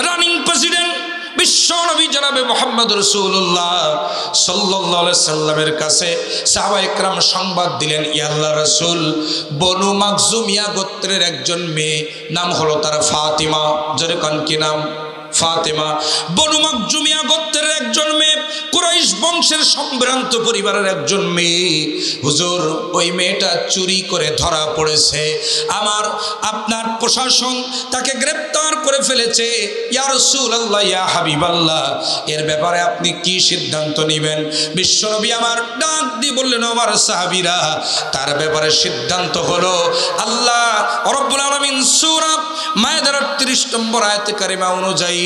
রানিং প্রেসিডেন্ট, বিশ্ব নবী জনাবে মুহাম্মদ রাসূলুল্লাহ সাল্লাল্লাহু আলাইহি সাল্লামের কাছে সাহাবায়ে কেরাম সংবাদ দিলেন, ইয়া আল্লাহর রাসূল, বনু মাখজুমিয়া গোত্রের একজন মেয়ে, নাম হলো তার ফাতিমা। জোরে কোন কি নাম? ফাতেমা। বনু মাখজুমিয়া গোত্রের একজন মেয়ে, কুরাইশ বংশের সম্ভ্রান্ত পরিবারের একজন মেয়ে। হুজুর, ওই মেয়েটা চুরি করে ধরা পড়েছে। আপনার প্রশাসন তাকে গ্রেফতার করে ফেলেছে। ইয়া রাসূলুল্লাহ, ইয়া হাবিবাল্লাহ, এর ব্যাপারে আপনি কি সিদ্ধান্ত নেবেন? বিশ্বনবী আমার ডাক দিয়ে বললেন, আমার সাহাবীরা, তার ব্যাপারে সিদ্ধান্ত হলো, আল্লাহ রাব্বুল আলামিন সূরা মায়দার 38 নম্বর আয়াতে কারিমা অনুযায়ী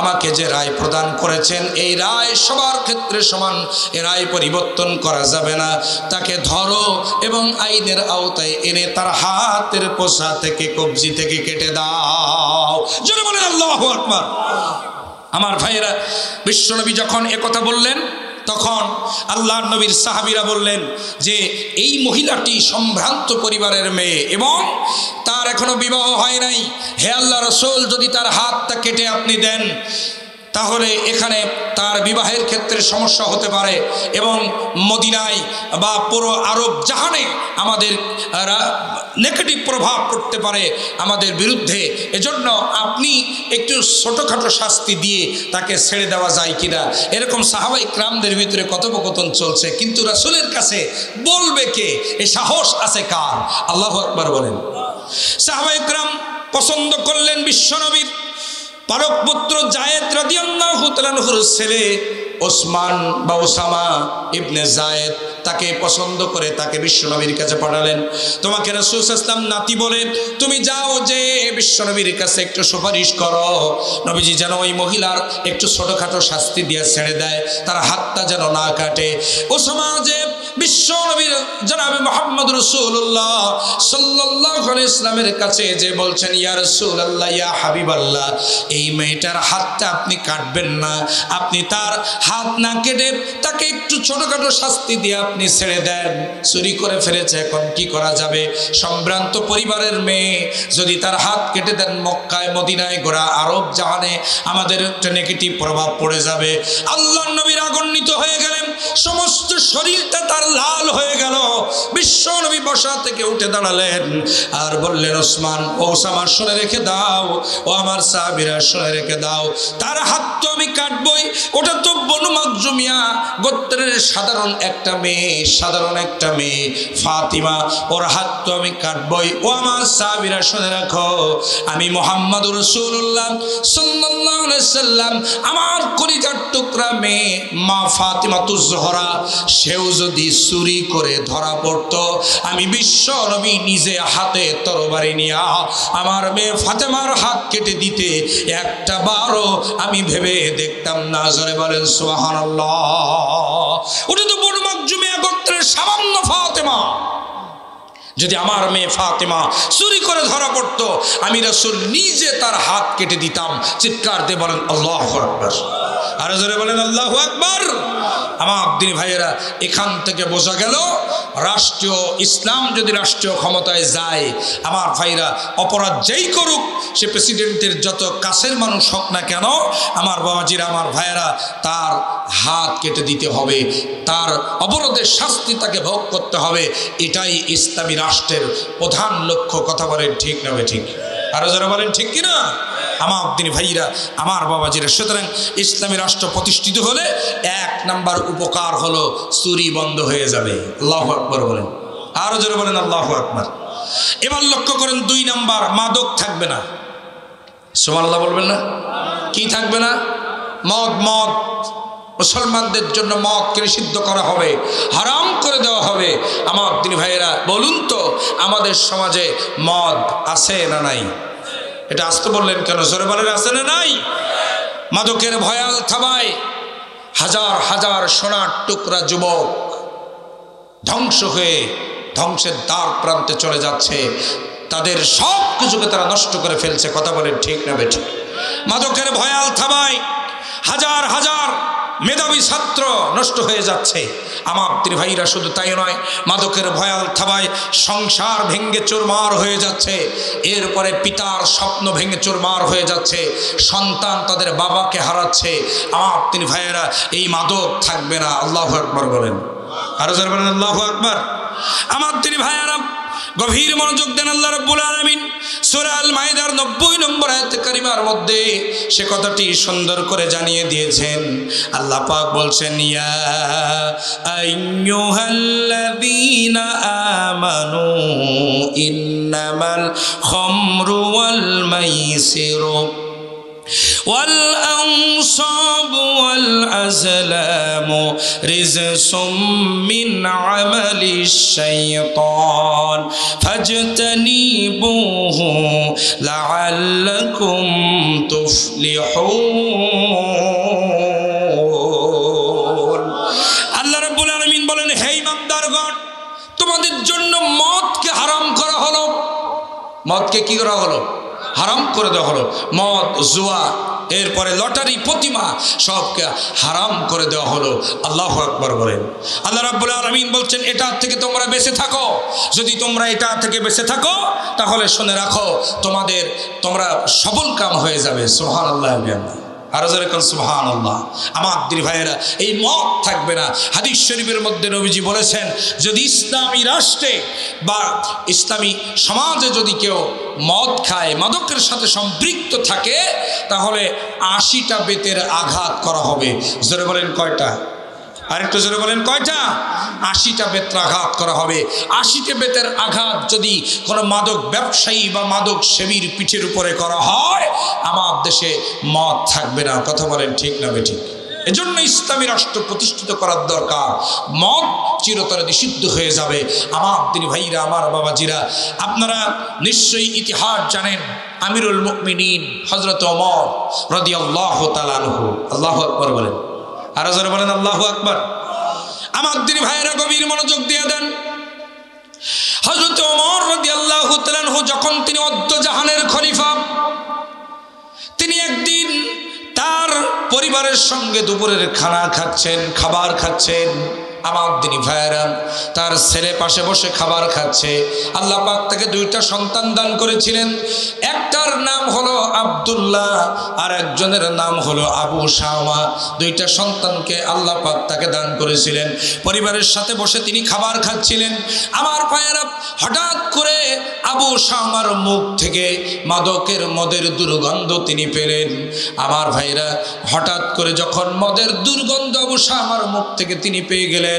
আমাকে যে রায় প্রদান করেছেন, এই রায় সবার ক্ষেত্রে সমান, এ রায় পরিবর্তন করা যাবে না। তাকে ধরো এবং আইনের আওতায় এনে তার হাতের পোষা থেকে, কবজি থেকে কেটে দাও। জোরে বলেন আল্লাহু আকবার। আমার ভাইয়েরা, বিশ্বনবী যখন একথা বললেন, তখন আল্লাহর নবীর সাহাবীরা বললেন যে এই মহিলাটি সম্ভ্রান্ত পরিবারের মেয়ে এবং তার এখনো বিবাহ হয় নাই। হে আল্লাহ রাসূল, যদি তার হাতটা কেটে আপনি দেন, তাহলে এখানে তার বিবাহের ক্ষেত্রে সমস্যা হতে পারে এবং মদিনায় বা পুরো আরব জাহানে আমাদের নেগেটিভ প্রভাব পড়তে পারে আমাদের বিরুদ্ধে। এজন্য আপনি একটু ছোটোখাটো শাস্তি দিয়ে তাকে ছেড়ে দেওয়া যায় কিনা, এরকম সাহাবায়ে কেরামদের ভিতরে কথোপকথন চলছে। কিন্তু রাসূলের কাছে বলবে কে? এই সাহস আছে কার? আল্লাহু আকবার বলেন। সাহাবায়ে কেরাম পছন্দ করলেন বিশ্বনবীর পালক পুত্র যায়েদ রাদিয়াল্লাহু তাআলা আনহুর ছেলে ওসমান বা ওসামা ইবনে জায়েদ তাকে পছন্দ করে তাকে বিশ্বনবীর কাছে পাঠালেন। তোমাকে রাসূল সাল্লাল্লাহু আলাইহি ওয়াসাল্লাম নাতি বলে, তুমি যাও যে বিশ্বনবীর কাছে একটু সুপারিশ করো, নবীজি যেন ওই মহিলার একটু ছোটখাটো শাস্তি দিয়ে ছেড়ে দেয়, তার হাতটা যেন না কাটে। ওসামা যে বিশ্বনবীর জনাবে মুহাম্মদ রাসূলুল্লাহ সাল্লাল্লাহু আলাইহি ওয়াসাল্লামের কাছে যে বলছেন, ইয়া রাসূলুল্লাহ, ইয়া হাবিবাল্লাহ, এই মেয়েটার হাতটা আপনি কাটবেন না, আপনি তার হাত না কেটে তাকে একটু ছোটখাটো শাস্তি দিয়ে আপনি ছেড়ে দেন। চুরি করে ফেলেছে, এখন কি করা যাবে? সম্ভ্রান্ত পরিবারের মেয়ে, যদি তার হাত কেটে দেন মক্কায়, মদিনায়, গোড়া আরব জাহানে আমাদের একটা নেগেটিভ প্রভাব পড়ে যাবে। আল্লাহর নবী রাগান্বিত হয়ে গেলেন, সমস্ত শরীরটা তার লাল হয়ে গেল। বিশ্ব নবী বসা থেকে উঠে দাঁড়ালেন আর বললেন, ওসমান, ওসামা শুনে রেখে দাও, ও আমার সাহাবীরা শুনে রেখে দাও, তার হাত তো আমি কাটবই, ওটা তো বনু মাখজুমিয়া গোত্রের সাধারণ একটা মেয়ে, সাধারণ একটা মেয়ে ফাতিমা, ওর হাত তো আমি কাটবই। ও আমার সাহাবীরা শুনে রাখো, আমি মুহাম্মদুর রাসূলুল্লাহ সাল্লাল্লাহু আলাইহি সাল্লাম, আমার কলিজার টুকরা মেয়ে মা ফাতিমাতুজ জোহরা, সেও যদি চুরি করে ধরা পড়তো, আমি বিশ্ব নবী নিজে হাতে তরবারি নিয়া আমার মেয়ে ফাতেমার হাত কেটে দিতে একটা বারও আমি ভেবে দেখতাম না। জোরে বলেন সুবহানাল্লাহ। ওটা তো বনু মাখজুমিয়া গোত্রের সামান্য ফাতেমা, যদি আমার মেয়ে ফাতেমা চুরি করে ধরা পড়তো, আমি রাসূল নিজে তার হাত কেটে দিতাম। চিৎকার দিয়ে বলেন আল্লাহু আকবার, আরো জোরে বলেন আল্লাহু আকবার। আমার দিনী ভাইয়েরা, এখান থেকে বোঝা গেল রাষ্ট্রীয় ইসলাম যদি রাষ্ট্রীয় ক্ষমতায় যায়, আমার ভাইরা অপরাধ যেই করুক, সে প্রেসিডেন্টের যত কাছের মানুষ হোক না কেন, আমার বাবাজিরা, আমার ভাইয়েরা, তার হাত কেটে দিতে হবে, তার অপরাধের শাস্তি তাকে ভোগ করতে হবে। এটাই ইসলামী রাষ্ট্রের প্রধান লক্ষ্য। কথা বলেন ঠিক না ঠিক? আরো যারা বলেন ঠিক কিনা? আমার দিনী ভাইরা, আমার বাবাজিরা, সুতরাং ইসলামী রাষ্ট্র প্রতিষ্ঠিত হলে 1 নাম্বার উপকার হলো চুরি বন্ধ হয়ে যাবে। আল্লাহু আকবার বলেন, আরো জোরে বলেন আল্লাহু আকবার। এবার লক্ষ্য করেন 2 নাম্বার, মাদক থাকবে না। সুবহানাল্লাহ বলবেন না? কি থাকবে না? মদ। মুসলমানদের জন্য মদকে নিষিদ্ধ করা হবে, হারাম করে দেওয়া হবে। আমার দিনী ভাইয়েরা, বলুন তো আমাদের সমাজে মদ আছে না নাই? এটা আসতে বললেন কেন? জোরে বলেন, আছে না নাই? মাদকের ভয়াল থাবায় হাজার হাজার সোনার টুকরা যুবক ধ্বংস হয়ে ধ্বংসের দ্বার প্রান্তে চলে যাচ্ছে, তাদের সব কিছুকে তারা নষ্ট করে ফেলছে। কথা বলেন ঠিক না বেঠিক? মাদকের ভয়াল থাবায় হাজার হাজার মেধাবী ছাত্র নষ্ট হয়ে যাচ্ছে। আমার প্রিয় ভাইরা, শুধু তাই নয়, মাদকের ভয়াল থাবায় সংসার ভেঙে চুরমার হয়ে যাচ্ছে। এরপরে পিতার স্বপ্ন ভেঙে চুরমার হয়ে যাচ্ছে, সন্তান তাদের বাবাকে হারাচ্ছে। আমার প্রিয় ভাইয়েরা, এই মাদক থাকবে না। আল্লাহু আকবার বলেন, আরো যারা বলেন আল্লাহু আকবার। আমার প্রিয় ভাইয়েরা, গভীর মনোযোগ দেন। আল্লাহ রাব্বুল আলামিন সূরা আল মাইদার 90 নম্বর আয়াতে কারিমার মধ্যে সে কথাটি সুন্দর করে জানিয়ে দিয়েছেন। আল্লাহ পাক বলছেন, ইয়া আইয়ুহাল্লাযীনা আমানু ইন্নামাল খামরু ওয়াল মাইসিরু والأنصاب والأزلام رجس من عمل الشيطان فاجتنبوه لعلكم تفلحون। আল্লাহ রাব্বুল আলামিন বলেন, হে ইমানদারগণ, তোমাদের জন্য মদকে হারাম করা হলো। মদকে কি করা হলো? হারাম করে দেওয়া হলো। মদ, জুয়া, এরপরে লটারি, প্রতিমা, সবকে হারাম করে দেওয়া হলো। আল্লাহু আকবার বলেন। আল্লাহ রাব্বুল আলামিন বলছেন, এটা থেকে তোমরা বেঁচে থাকো। যদি তোমরা এটা থেকে বেঁচে থাকো, তাহলে শুনে রাখো, তোমরা সফল কাম হয়ে যাবে। সুবহানাল্লাহ, আরো জোরে কোন সুবহানাল্লাহ। আমার দিনী ভাইয়েরা, এই মদ থাকবে না। হাদিস শরীফের মধ্যে নবীজি বলেছেন, যদি ইসলামী রাষ্ট্রে বা ইসলামী সমাজে যদি কেউ মদ খায়, মাদকের সাথে সম্পৃক্ত থাকে, তাহলে 80টা বেতের আঘাত করা হবে। জোরে বলেন কয়টা? আরেকটু জোরে বলেন কয়টা? 80টা বেতের আঘাত করা হবে। 80টা বেতের আঘাত যদি কোনো মাদক ব্যবসায়ী বা মাদক সেবীর পিঠের উপরে করা হয়, আমার দেশে মদ থাকবে না। কথা বলেন ঠিক না বেঠিক? এজন্য ইসলামী রাষ্ট্র প্রতিষ্ঠিত করার দরকার। মদ চিরতরে নিষিদ্ধ হয়ে যাবে। আমার দিনী ভাইরা, আমার বাবাজিরা, আপনারা নিশ্চয়ই ইতিহাস জানেন। আমিরুল মুমিনিন হযরত ওমর রাদিয়াল্লাহু তাআলা আনহু, আল্লাহু আকবার বলেন, আর যারা বলেন আল্লাহু আকবার। আমার দিনী ভাইরা গভীর মনোযোগ দিয়ে দেন। হযরত ওমর রাদিয়াল্লাহু তাআলা আনহু যখন তিনি জাহানের খলিফা, তিনি একদিন তার পরিবারের সঙ্গে দুপুরের খাবার খাচ্ছেন। আমার দিনী ভাইয়েরা, তার ছেলে পাশে বসে খাবার খাচ্ছে। আল্লাহ পাক তাকে দুইটা সন্তান দান করেছিলেন। একটার নাম হলো আব্দুল্লাহ, আর একজনের নাম হলো আবু শামা। দুইটা সন্তানকে আল্লাহ পাক তাকে দান করেছিলেন। পরিবারের সাথে বসে তিনি খাবার খাচ্ছিলেন। আমার ভাইয়েরা, হঠাৎ করে আবু শামার মুখ থেকে মদের দুর্গন্ধ তিনি পেলেন। আমার ভাইরা, হঠাৎ করে যখন মদের দুর্গন্ধ আবু শামার মুখ থেকে তিনি পেয়ে গেলেন,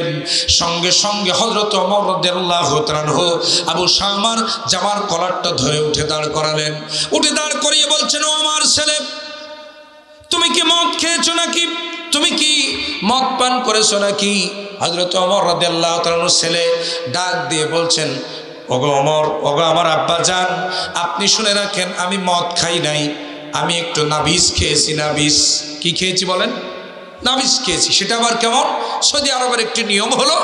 সঙ্গে সঙ্গে হযরত ওমর রাদিয়াল্লাহু তাআলা আনহু আবু শামার জামার কলারটা ধরে উঠে দাঁড় করালেন। উঠে দাঁড় করিয়ে বলছেন, ও আমার ছেলে, তুমি কি মদ খেয়েছো নাকি? তুমি কি মদ পান করেছো নাকি? হযরত ওমর রাদিয়াল্লাহু তাআলা আনহু ছেলে ডাক দিয়ে বলছেন, ওগো ওমর, ওগো আমার আব্বা জান, আপনি শুনে রাখেন, আমি মদ খাই নাই, আমি একটু নাবিস খেয়েছি। নাবিস কি খেয়েছি বলেন? নাবিস খেয়েছি। সেটা আবার কেমন? সৌদি আরবের একটি নিয়ম হলো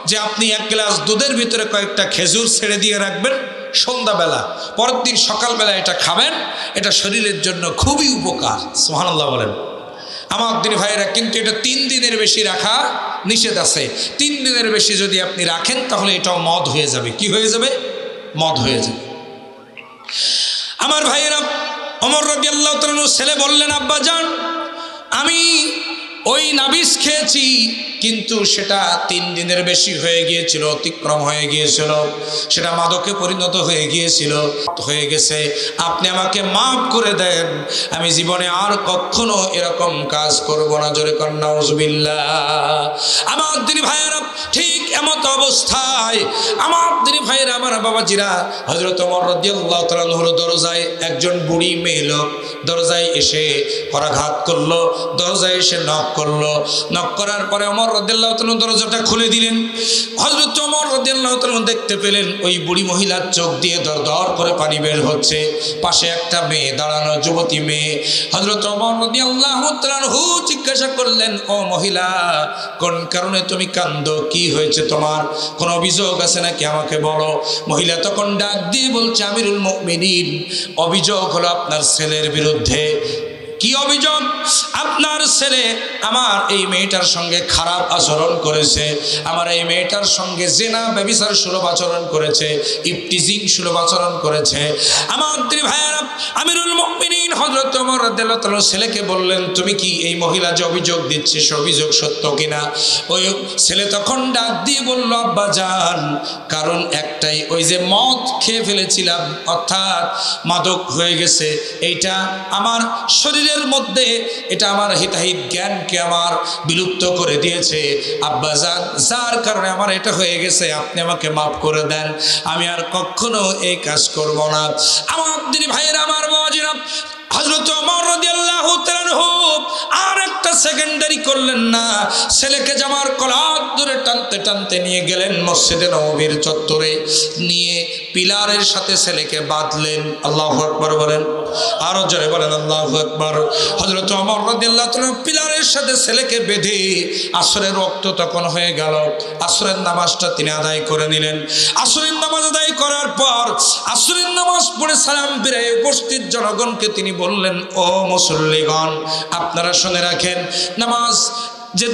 যে আপনি এক গ্লাস দুধের ভিতরে কয়েকটা খেজুর ছেড়ে দিয়ে রাখবেন সন্ধ্যাবেলা, পরের দিন সকালবেলা এটা খাবেন। এটা শরীরের জন্য খুবই উপকার। সুবহানাল্লাহ বলেন। আমার দিনী ভাইয়েরা, কিন্তু এটা 3 দিনের বেশি রাখা নিষেধ আছে। 3 দিনের বেশি যদি আপনি রাখেন তাহলে এটাও মদ হয়ে যাবে। কি হয়ে যাবে? মদ হয়ে যাবে। আমার ভাইয়েরা, ওমর রাদিয়াল্লাহু তাআলা ছেলে বললেন, আব্বা জান, আমি ওই নাবিস খেয়েছি, কিন্তু সেটা 3 দিনের বেশি হয়ে গিয়েছিল, অতিক্রম হয়ে গিয়েছিল, সেটা মাদকে পরিণত হয়ে গেছে। আপনি আমাকে মাফ করে দেন, আমি জীবনে আর কখনো এরকম কাজ করব না। জোরে কর নাউজুবিল্লাহ। আমার দিনী ভাইয়েরা, ঠিক এমত অবস্থায় আমার দিনী ভাইয়েরা, আমার বাবাজিরা, হযরত ওমর রাদিয়াল্লাহু তাআলা আনহুর দরজায় একজন বুড়ি মেয়ে লোক দরজায় এসে করাঘাত করলো। দরজায় এসে নক করলো। নক করার পরে ওমর রাদিয়াল্লাহু তাআলা দরজাটা খুলে দিলেন। হযরত ওমর রাদিয়াল্লাহু তাআলা দেখতে পেলেন ওই বুড়ি মহিলার চোখ দিয়ে দরদর করে পানি বের হচ্ছে। পাশে একটা মেয়ে দাঁড়ানো, যুবতী মেয়ে। হযরত ওমর রাদিয়াল্লাহু তাআলা জিজ্ঞাসা করলেন, ও মহিলা, কোন কারণে তুমি কাঁদো? কি হয়েছে তোমার? কোন অভিযোগ আছে নাকি? আমাকে বলো। মহিলা তখন ডাক দিয়ে বলছে, আমিরুল মুমিনিন, অভিযোগ হলো আপনার ছেলের বিরুদ্ধে। কি অভিযোগ? আপনার ছেলে আমার এই মেয়েটার সঙ্গে খারাপ আচরণ করেছে, আমার এই মেয়েটার সঙ্গে জিনা ব্যভিচার সুলভ আচরণ করেছে, ইফটিজিং সুলভ আচরণ করেছে। আমার দিনী ভাইয়েরা, আমিরুল মুমিনিন হযরত ওমর রাদিয়াল্লাহু তাআলা ছেলেকে বললেন, তুমি কি এই মহিলা যে অভিযোগ দিচ্ছে সে অভিযোগ সত্য কিনা? ওই ছেলে তখন ডাক দিয়ে বলল, আব্বা জান, কারণ একটাই, ওই যে মদ খেয়ে ফেলেছিলাম, অর্থাৎ মাদক হয়ে গেছে, এইটা আমার শরীরের মধ্যে, এটা আমার হিতাহিত জ্ঞানকে আমার বিলুপ্ত করে দিয়েছে। আব্বা জান, যার কারণে আমার এটা হয়ে গেছে, আপনি আমাকে মাফ করে দেন, আমি আর কখনো এই কাজ করব না। আমার দিনী ভাইয়েরা, আমার বাবাজিরা, হযরত ওমর রাদিয়াল্লাহু তাআলা আনহু আর একটা সেকেন্ডারি করলেন না। ছেলেকে জামার কলার ধরে টানতে টানতে নিয়ে গেলেন মসজিদে নববীর চত্বরে। নিয়ে পিলারের সাথে ছেলেকে বাঁধলেন। আল্লাহু আকবার বলেন, আরো জোরে বলেন আল্লাহু আকবার। হযরত ওমর রাদিয়াল্লাহু তাআলা পিলারের সাথে ছেলেকে বেঁধে, আসরের ওয়াক্ত তখন হয়ে গেল, আসরের নামাজটা তিনি আদায় করে নিলেন। আসরের নামাজ আদায় করার পর আসরের নামাজ পড়ে সালাম ফিরে উপস্থিত জনগণকে তিনি বললেন, ও মুসল্লিগণ, আপনারা শুনে রাখেন, নামাজ যে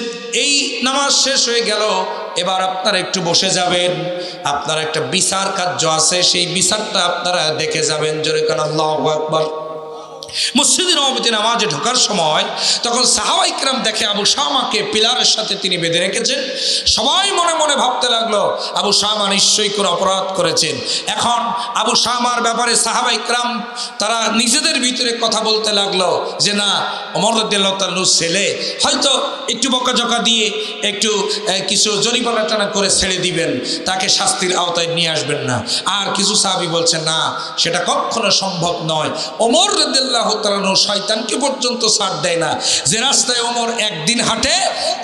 এই নামাজ শেষ হয়ে গেল, এবার আপনারা একটু বসে যাবেন, আপনার একটা বিচার কার্য আছে, সেই বিচারটা আপনারা দেখে যাবেন। জোরে কান আল্লাহু আকবার। মসজিদে নববীতে নামাজে ঢোকার সময় তখন সাহাবায়ে কেরাম দেখে আবু শামাকে পিলারের সাথে তিনি বেঁধে রেখেছেন। সবাই মনে মনে ভাবতে লাগলো, আবু শামা নিশ্চয়ই কোনো অপরাধ করেছেন। এখন আবু শামার ব্যাপারে সাহাবায়ে কেরাম তারা নিজেদের ভিতরে কথা বলতে লাগলো যে না, ওমর রাদিয়াল্লাহু তাআলার ছেলে হয়তো একটু বকাঝকা দিয়ে একটু কিছু জরিমানা টানা করে ছেড়ে দিবেন, তাকে শাস্তির আওতায় নিয়ে আসবেন না। আর কিছু সাহাবী বলছেন না, সেটা কখনো সম্ভব নয়। ওমর রাদিয়াল্লাহু তাআলা আনহু শয়তানকে পর্যন্ত ছাড় দেয় না। যে রাস্তায় ওমর একদিন হাঁটে,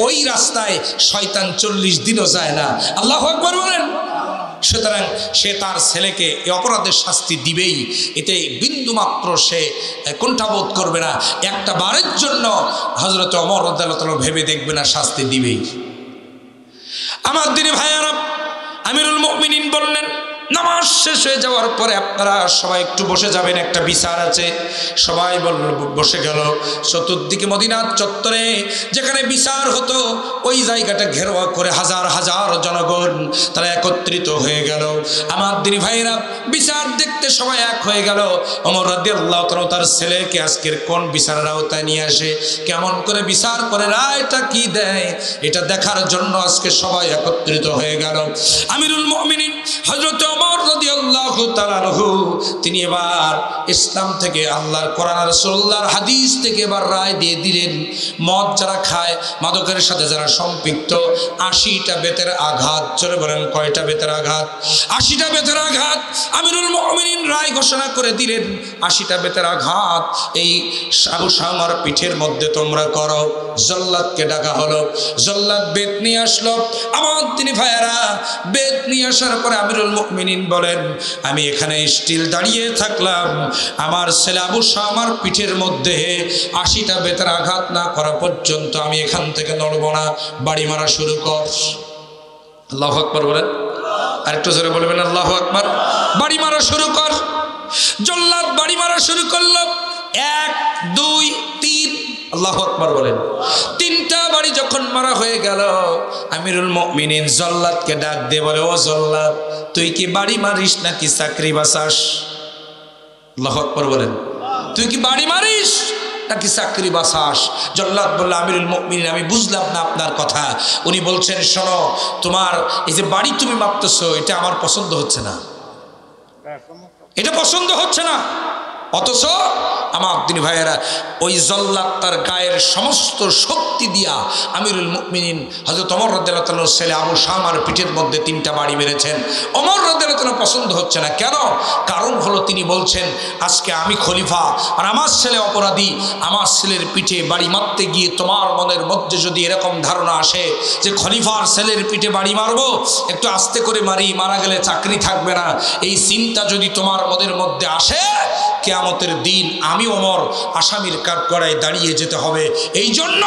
ওই রাস্তায় শয়তান 40 দিনও যায় না। আল্লাহু আকবার বলেন। সুতরাং সে তার ছেলেকে এই অপরাধের শাস্তি দিবেই, এতে বিন্দুমাত্র সে কুণ্ঠাবোধ করবে না। একটা বারের জন্য হযরত ওমর রাদিয়াল্লাহু তাআলা ভেবে দেখবে না, শাস্তি দিবেই। আমার দিনী ভাইয়ারা, আমিরুল মুমিনিন বললেন, নামাজ শেষ হয়ে যাওয়ার পরে আপনারা সবাই একটু বসে যাবেন, একটা বিচার আছে। সবাই বলল, বসে গেল। চতুর্দিকে মদিনার চত্বরে যেখানে বিচার হতো, ওই জায়গাটা ঘেরোয়া করে হাজার হাজার জনগণ তারা একত্রিত হয়ে গেল। আমার দিনী ভাইরা, বিচার দেখতে সবাই এক হয়ে গেল। ওমর রাদিয়াল্লাহু তাআলা তার ছেলেকে আজকের কোন বিচারের আওতায় নিয়ে আসে, কেমন করে বিচার করে, রায়টা কি দেয়, এটা দেখার জন্য আজকে সবাই একত্রিত হয়ে গেল। আমিরুল মুমিনিন হযরত ওমর রাদিয়াল্লাহু তাআলা আনহু তিনি এবার ইসলাম থেকে, আল্লাহর কোরআন আর রাসূলুল্লাহর হাদিস থেকে এবার রায় দিয়ে দিলেন, মদ যারা খায়, মাদকের সাথে যারা সম্পৃক্ত, 80টা বেতের আঘাত। চলে বলেন, কয়টা বেতের আঘাত? 80টা বেতের আঘাত। আমিরুল মুমিনিন রায় ঘোষণা করে দিলেন, 80টা বেতের আঘাত এই আবু শামার পিঠের মধ্যে তোমরা করো। জল্লাদকে ডাকা হলো, জল্লাদ বেত নিয়ে আসলো। আমার তিনি ভাইয়েরা, বেত নিয়ে আসার পরে আমিরুল মুমিনিন বলেন, আমি এখানে স্টিল দাঁড়িয়ে থাকলাম, আমার ছেলে আবু শামার পিঠের মধ্যে 80টা বেতের আঘাত না করা পর্যন্ত আমি এখান থেকে নড়ব না। বাড়ি মারা শুরু কর। আল্লাহু আকবার বলেন। আরেকটু জোরে বলবেন, আল্লাহু আকবার। বাড়ি মারা শুরু কর। জল্লাদ বাড়ি মারা শুরু করলো। 1 2 3, আল্লাহু আকবার বলেন। 3টা বাড়ি যখন মারা হয়ে গেল, আমিরুল মুমিনিন জল্লাদকে ডাক দিয়ে বলে, ও জল্লাদ, তুই কি বাড়ি মারিস নাকি চাকরি বাঁচাস? আল্লাহু আকবার বলেন। তুই কি বাড়ি মারিস নাকি চাকরি বাঁচাস? জল্লাদ বলল, আমিরুল মুমিনিন, আমি বুঝলাম না আপনার কথা। উনি বলছেন, শোনো, তোমার এই যে বাড়ি তুমি মাপতেছো, এটা আমার পছন্দ হচ্ছে না, এটা পছন্দ হচ্ছে না। অথচ আমার দিনী ভাইয়েরা, ওই জল্লাদ তার গায়ের সমস্ত শক্তি দিয়া আমিরুল মুমিনিন হযরত ওমর রাদিয়াল্লাহু তাআলার ছেলে আবু শামার পিঠের মধ্যে 3টা বাড়ি মেরেছেন। ওমর রাদিয়াল্লাহু তাআলা পছন্দ হচ্ছে না। কেন? কারণ হলো, তিনি বলছেন, আজকে আমি খলিফা আর আমার ছেলে অপরাধী, আমার ছেলের পিঠে বাড়ি মারতে গিয়ে তোমার মনের মধ্যে যদি এরকম ধারণা আসে যে খলিফার ছেলের পিঠে বাড়ি মারবো, একটু আস্তে করে মারি, মারা গেলে চাকরি থাকবে না, এই চিন্তা যদি তোমার মনের মধ্যে আসে, কিয়ামতের দিন আমি ওমর আসামির কাঠগড়ায় দাঁড়িয়ে যেতে হবে। এই জন্য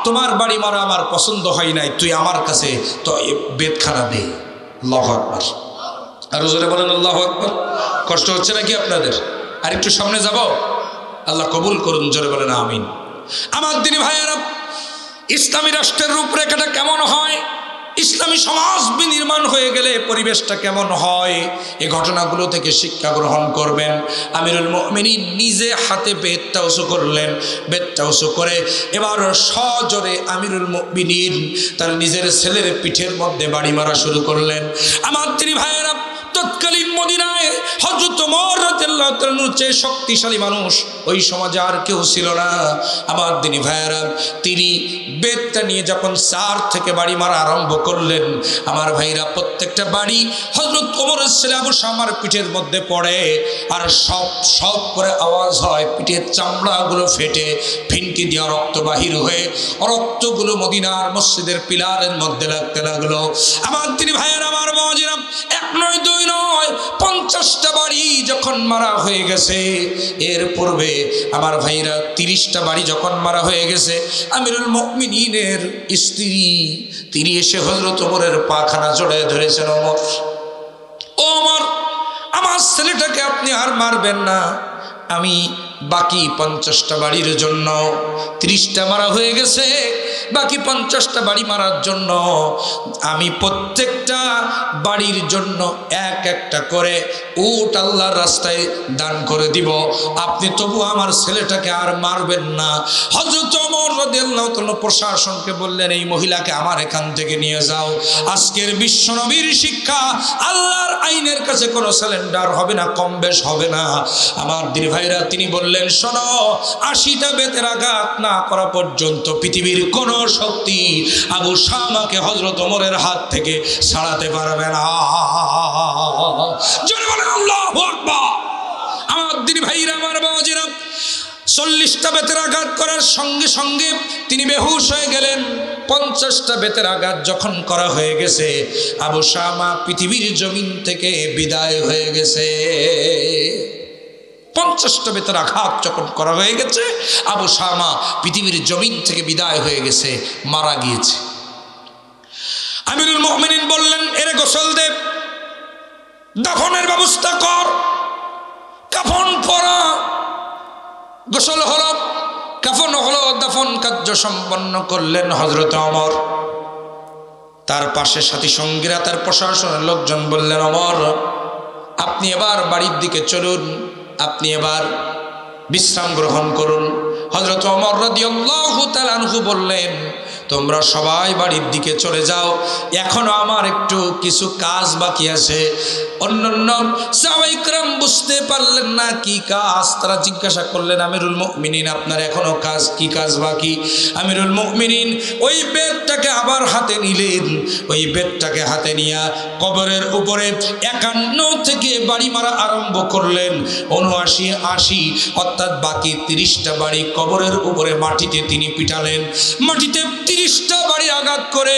তোমার বাড়ি মারা আমার পছন্দ হয় নাই, তুই আমার কাছে তো বেতখানা দে। আল্লাহু আকবার। আর জোরে বলেন, আল্লাহু আকবার। কষ্ট হচ্ছে নাকি আপনাদের? আর একটু সামনে যাব, আল্লাহ কবুল করুন। জোরে বলেন আমিন। আমার দিনী ভাইয়েরা, ইসলামী রাষ্ট্রের রূপরেখাটা কেমন হয়, ইসলামী সমাজ বিনির্মাণ হয়ে গেলে পরিবেশটা কেমন হয়, এই ঘটনাগুলো থেকে শিক্ষা গ্রহণ করবেন। আমিরুল মুমিনিন নিজে হাতে বেতটা উঁচু করলেন। বেতটা উঁচু করে এবার সজোরে আমিরুল মুমিনিন তার নিজের ছেলের পিঠের মধ্যে বাড়ি মারা শুরু করলেন। আমার তিনি ভাইয়েরা, তৎকালীন মদিনায় হযরত ওমর রাদিয়াল্লাহু তাআলার চেয়ে শক্তিশালী মানুষ ওই সমাজে আর কেউ ছিল না। আমার দিনী ভাইয়েরা, তিনি বেতটা নিয়ে যখন 4 থেকে বাড়ি মারা আরম্ভ করলেন, আমার ভাইরা, প্রত্যেকটা বাড়ি হযরত ওমরের ছেলে আবু শামার পিঠের মধ্যে পড়ে, আর সব করে আওয়াজ হয়, পিঠের চামড়াগুলো ফেটে ফিনকি দিয়ে রক্ত বাহির হয়ে রক্তগুলো মদিনার মসজিদের পিলারের মধ্যে লাগতে লাগলো। আমার তিনি ভাইয়েরা, আমার বাবাজিরা, 1 নয় 2 নয়, 50টা বাড়ি যখন মারা হয়ে গেছে, এর পূর্বে আমার ভাইরা 30টা বাড়ি যখন মারা হয়ে গেছে, আমিরুল মুমিনিনের স্ত্রী তিনি এসে হযরত ওমরের পাখানা জড়িয়ে ধরেছেন। ওমর, ও ওমর, আমার ছেলেটাকে আপনি আর মারবেন না। আমি বাকি 50টা বাড়ির জন্য, 30টা মারা হয়ে গেছে, বাকি 50টা বাড়ি মারার জন্য আমি প্রত্যেকটা বাড়ির জন্য 1-1টা করে উট আল্লাহর রাস্তায় দান করে দিব। আপনি তবু আমার ছেলেটাকে আর মারবেন না। হযরত ওমর রাদিয়াল্লাহু তাআলা প্রশাসনকে বললেন, এই মহিলাকে আমার এখান থেকে নিয়ে যাও। আজকের বিশ্বনবীর শিক্ষা, আল্লাহর আইনের কাছে কোনো সিলিন্ডার হবে না, কম বেশ হবে না। আমার দিনী ভাইরা, তিনি বললেন, শোনো, 80টা বেতের আঘাত না করা পর্যন্ত পৃথিবীর কোনো শক্তি আবু শামাকে হযরত ওমরের হাত থেকে ছাড়াতে পারবে না। জোরে বলেন আল্লাহু আকবার। আমার দিনী ভাইরা, আমার বাবাজিরা, 40টা বেতের আঘাত করার সঙ্গে সঙ্গে তিনি বেহুশ হয়ে গেলেন। 50টা বেতের আঘাত যখন করা হয়ে গেছে, আবু শামা পৃথিবীর জমিন থেকে বিদায় হয়ে গেছে। 50টা বেতের আঘাত যখন করা হয়ে গেছে, আবু শামা পৃথিবীর জমিন থেকে বিদায় হয়ে গেছে, মারা গিয়েছে। আমিরুল মুমিনিন বললেন, এরে গোসল দে, দাফনের ব্যবস্থা কর, কাফন পরা। গোসল হলো, কাফন হলো, দাফন কার্য সম্পন্ন করলেন হযরত ওমর। তার পাশে সাথী সঙ্গীরা, তার প্রশাসনের লোকজন বললেন, ওমর, আপনি এবার বাড়ির দিকে চলুন, আপনি এবার বিশ্রাম গ্রহণ করুন। হযরত ওমর রাদিয়াল্লাহু তাআলা আনহু বললেন, তোমরা সবাই বাড়ির দিকে চলে যাও, এখনো আমার একটু কিছু কাজ বাকি আছে। অন্যান্য সাহাবায়ে কেরাম বুঝতে পারলেন না কি কাজ। তারা জিজ্ঞাসা করলেন, আমিরুল মুমিনিন, আপনার এখনো কাজ, কি কাজ বাকি? আমিরুল মুমিনিন ওই বেদটাকে আবার হাতে নিলেন। ওই বেদটাকে হাতে নিয়ে কবরের উপরে 51 থেকে বাড়ি মারা আরম্ভ করলেন। 79, 80, অর্থাৎ বাকি 30টা বাড়ি কবরের উপরে মাটিতে তিনি পিটালেন। মাটিতে 30টা বাড়ি আঘাত করে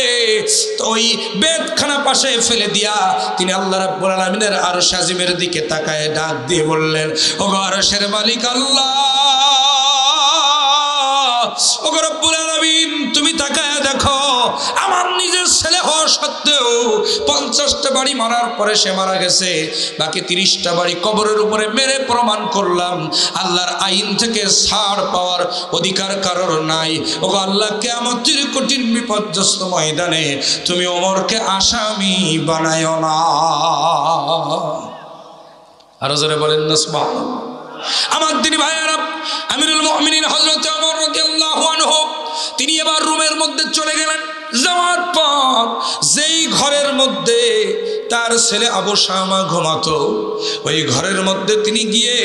ওই বেদখানা পাশে ফেলে দিয়া তিনি আল্লাহ রাব্বুল আলামিনের আরশ আজিমের দিকে তাকায় ডাক দিয়ে বললেন, ওগো আরশের মালিক আল্লাহ, ওগো রব্বুল আলামিন, তুমি তাকায় দেখো, আমার নিজের ছেলে হওয়া সত্ত্বেও 50টা বাড়ি মারার পরে সে মারা গেছে। বাকি 30টা বাড়ি কবরের উপরে মেরে প্রমাণ করলাম আল্লাহর আইন থেকে ছাড় পাওয়ার অধিকার কারোর নাই। ওগো আল্লাহ, কিয়ামতের কঠিন বিপর্যস্ত ময়দানে তুমি ওমরকে আসামি বানায়ো না। আরো জোরে বলেন না সুবহানাল্লাহ। আমার দিনী ভাইয়েরা, আমিরুল মুমিনিন হযরত ওমর রাদিয়াল্লাহু আনহু তিনি এবার রুমের মধ্যে চলে গেলেন। যাওয়ার পর যেই ঘরের মধ্যে তার ছেলে আবু শামা ঘুমাতো, ওই ঘরের মধ্যে তিনি গিয়ে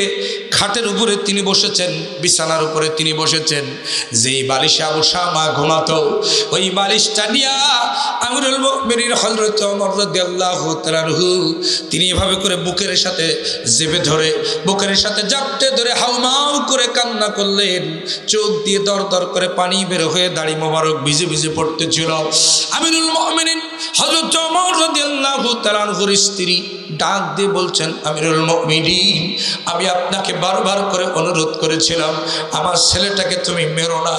খাটের উপরে তিনি বসেছেন, বিছানার উপরে তিনি বসেছেন। যেই বালিশে আবু শামা ঘুমাতো, ওই বালিশটা নিয়া আমিরুল মুমিনিন হযরত ওমর রাদিয়াল্লাহু তাআলা আনহু তিনি এভাবে করে বুকের সাথে জেবে ধরে, বুকের সাথে জাপটে ধরে হাউমাউ করে কান্না করলেন। চোখ দিয়ে দর দর করে পানি বের হয়ে দাড়ি মোবারক ভিজে ভিজে পড়তেছিল। আমিরুল মুমিনিন হযরত ওমর রাদিয়াল্লাহু তাআলা আনহুর স্ত্রী ডাক দিয়ে বলছেন, আমিরুল মুমিনিন, আমি আপনাকে বারবার করে অনুরোধ করেছিলাম আমার ছেলেটাকে তুমি মেরো না।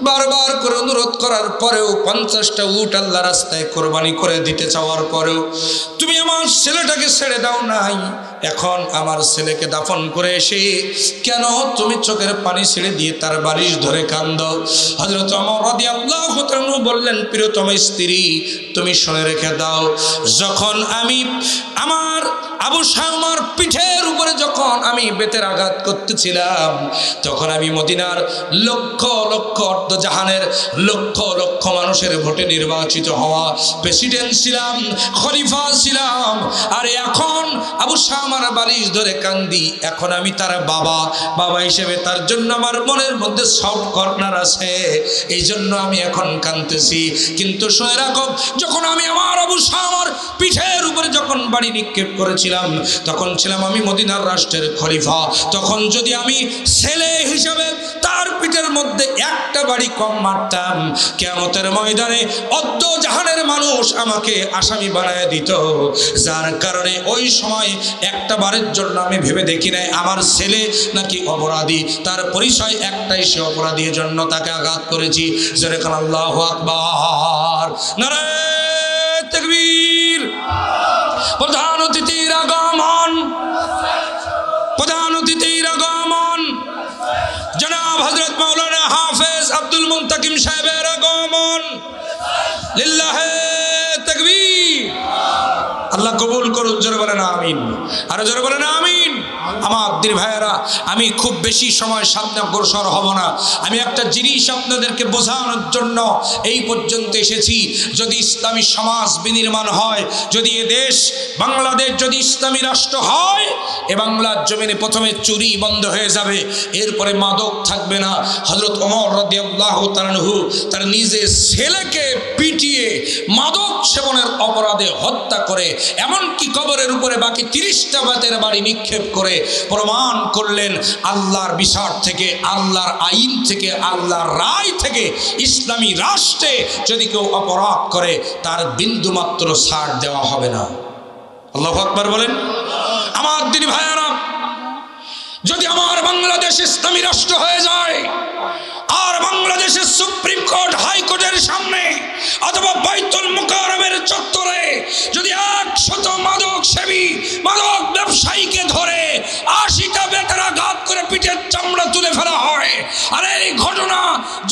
বারবার করে অনুরোধ করার পরেও, 50টা উট আল্লাহ রাস্তায় কোরবানি করে দিতে চাওয়ার পরেও তুমি আমার ছেলেটাকে ছেড়ে দাও নাই। এখন আমার ছেলেকে দাফন করে এসে কেন তুমি চোখের পানি ছেড়ে দিয়ে তার বালিশ ধরে কান্দো? হযরত ওমর রাদিয়াল্লাহু তাআলা বললেন, প্রিয়তম স্ত্রী, তুমি শুনে রেখে দাও, যখন আমি আমার আবু শামার পিঠের উপরে যখন আমি বেতের আঘাত করতেছিলাম, তখন আমি মদিনার লক্ষ লক্ষ অর্ধজাহানের লক্ষ লক্ষ মানুষের ভোটে নির্বাচিত হওয়া প্রেসিডেন্ট ছিলাম, খলিফা ছিলাম। আর এখন আবু শামার বালিশ ধরে কান্দি, এখন আমি তার বাবা, বাবা হিসেবে তার জন্য আমার মনের মধ্যে সফট কর্নার আছে, এই জন্য আমি এখন কাঁদতেছি। কিন্তু শুনে রাখো, যখন আমি আমার আবু শামার পিঠের উপরে যখন বাড়ি নিক্ষেপ করেছিলাম, তখন ছিলাম আমি মদিনার রাষ্ট্রের খলিফা। তখন যদি আমি ছেলে হিসাবে তার পিঠের মধ্যে একটা বাড়ি কম মারতাম, কিয়ামতের ময়দানে অর্ধ জাহানের মানুষ আমাকে আসামি বানায় দিত। যার কারণে ওই সময় একটা বারের জন্য আমি ভেবে দেখি নাই আমার ছেলে নাকি অপরাধী, তার পরিচয় একটাই, সে অপরাধী, জন্য তাকে আঘাত করেছি। জোরে কান আল্লাহু আকবার, নারায়ে তাকবীর। প্রধান অতিথির আগমন, প্রধান অতিথির আগমন, জনাব হযরত মাওলানা হাফেজ আব্দুল মুনতাকিম সাহেবের আগমন। লিল্লাহে তাকবীর। আল্লাহ আল্লাহ কবুল করুন, জোরে বলেন আমিন, আরো জোরে বলেন আমিন। আমার দিন ভাইয়েরা, আমি খুব বেশি সময় সামনে অগ্রসর হব না। আমি একটা জিনিস আপনাদেরকে বোঝানোর জন্য এই পর্যন্ত এসেছি। যদি ইসলামী সমাজ বিনির্মাণ হয়, যদি এ দেশ বাংলাদেশ যদি ইসলামী রাষ্ট্র হয়, এ বাংলার জমিনে প্রথমে চুরি বন্ধ হয়ে যাবে, এরপরে মাদক থাকবে না। হযরত ওমর রাদিয়াল্লাহু তাআলা আনহু তার নিজের ছেলেকে পিটিয়ে মাদক সেবনের অপরাধে হত্যা করে, এমনকি কবরের উপরে বাকি 30টা বেতের বাড়ি নিক্ষেপ করে প্রমাণ করলেন আল্লাহর বিচার থেকে, আল্লাহর আইন থেকে, আল্লাহর রায় থেকে ইসলামী রাষ্ট্রে যদি কেউ অপরাধ করে তার বিন্দুমাত্র ছাড় দেওয়া হবে না। আল্লাহু আকবার বলেন। আমার দিনী ভাইয়েরা, যদি আমার বাংলাদেশ ইসলামী রাষ্ট্র হয়ে যায় আর বাংলাদেশের সুপ্রিম কোর্ট হাইকোর্টের সামনে অথবা বাইতুল মুকাররমের চত্বরে যদি 100 মাদক সেবী মাদক ব্যবসায়ীকে ধরে 80টা বেত্রাঘাত করে পিঠের চামড়া তুলে ফেলা হয়, আর এই ঘটনা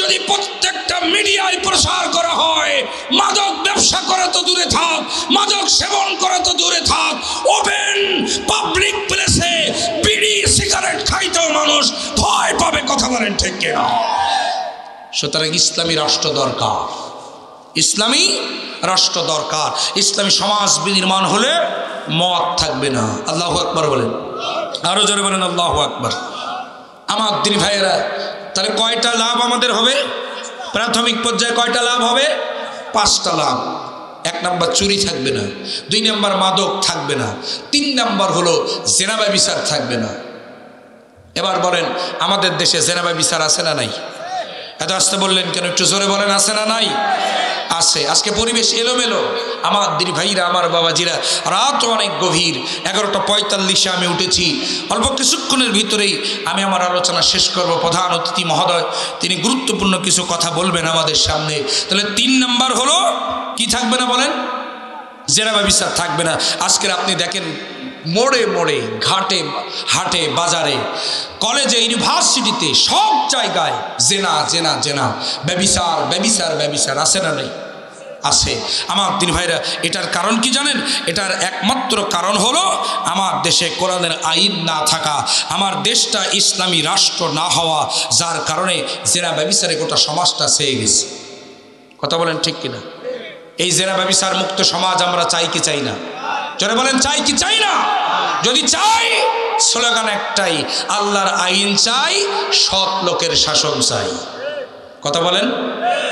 যদি প্রত্যেকটা মিডিয়ায় প্রচার করা হয়, মাদক ব্যবসা করে তো দূরে থাক, মাদক সেবন করে তো দূরে থাক, ওপেন পাবলিক প্লেসে বিড়ি সিগারেট খাইতেও মানুষ ভয় পাবে। কথা বলেন ঠিক কিনা? সুতরাং ইসলামী রাষ্ট্র দরকার, ইসলামী রাষ্ট্র দরকার। ইসলামী সমাজ বিনির্মাণ হলে মত থাকবে না। আল্লাহু আকবার বলেন, আরো জোরে বলেন আল্লাহু আকবার। আমার দিনী ভাইয়েরা, তাহলে কয়টা লাভ আমাদের হবে? প্রাথমিক পর্যায়ে কয়টা লাভ হবে? 5টা লাভ। 1 নাম্বার চুরি থাকবে না, 2 নাম্বার মাদক থাকবে না, 3 নাম্বার হলো জেনা ব্যভিচার থাকবে না। এবার বলেন, আমাদের দেশে জেনা ব্যভিচার আছে না নাই? এত আসতে বললেন কেন? একটু জোরে বলেন, আছে না নাই? আছে। আজকে পরিবেশ এলোমেলো। আমার দিদি ভাইরা, আমার বাবাজিরা, রাত অনেক গভীর, 11:45 আমি উঠেছি। অল্প কিছুক্ষণের ভিতরেই আমি আমার আলোচনা শেষ করব। প্রধান অতিথি মহোদয় তিনি গুরুত্বপূর্ণ কিছু কথা বলবেন আমাদের সামনে। তাহলে 3 নাম্বার হলো কি থাকবে না বলেন? জেনা ব্যভিচার থাকবে না। আজকের আপনি দেখেন মোড়ে মোড়ে, ঘাটে হাটে, বাজারে, কলেজে, ইউনিভার্সিটিতে, সব জায়গায় জেনা জেনা জেনা, ব্যভিচার ব্যভিচার ব্যভিচার, আছে না নাই? আছে। আমার দিন ভাইরা, এটার কারণ কি জানেন? এটার একমাত্র কারণ হলো আমার দেশে কোরআনের আইন না থাকা, আমার দেশটা ইসলামী রাষ্ট্র না হওয়া, যার কারণে জেনা ব্যভিচারে গোটা সমাজটা ছেয়ে গেছে। কথা বলেন ঠিক কিনা? এই জেনা ব্যভিচার মুক্ত সমাজ আমরা চাই কি চাই না? জোরে বলেন, চাই কি চাই না? যদি চাই, স্লোগান একটাই, আল্লাহর আইন চাই, সৎ লোকের শাসন চাই। কথা বলেন,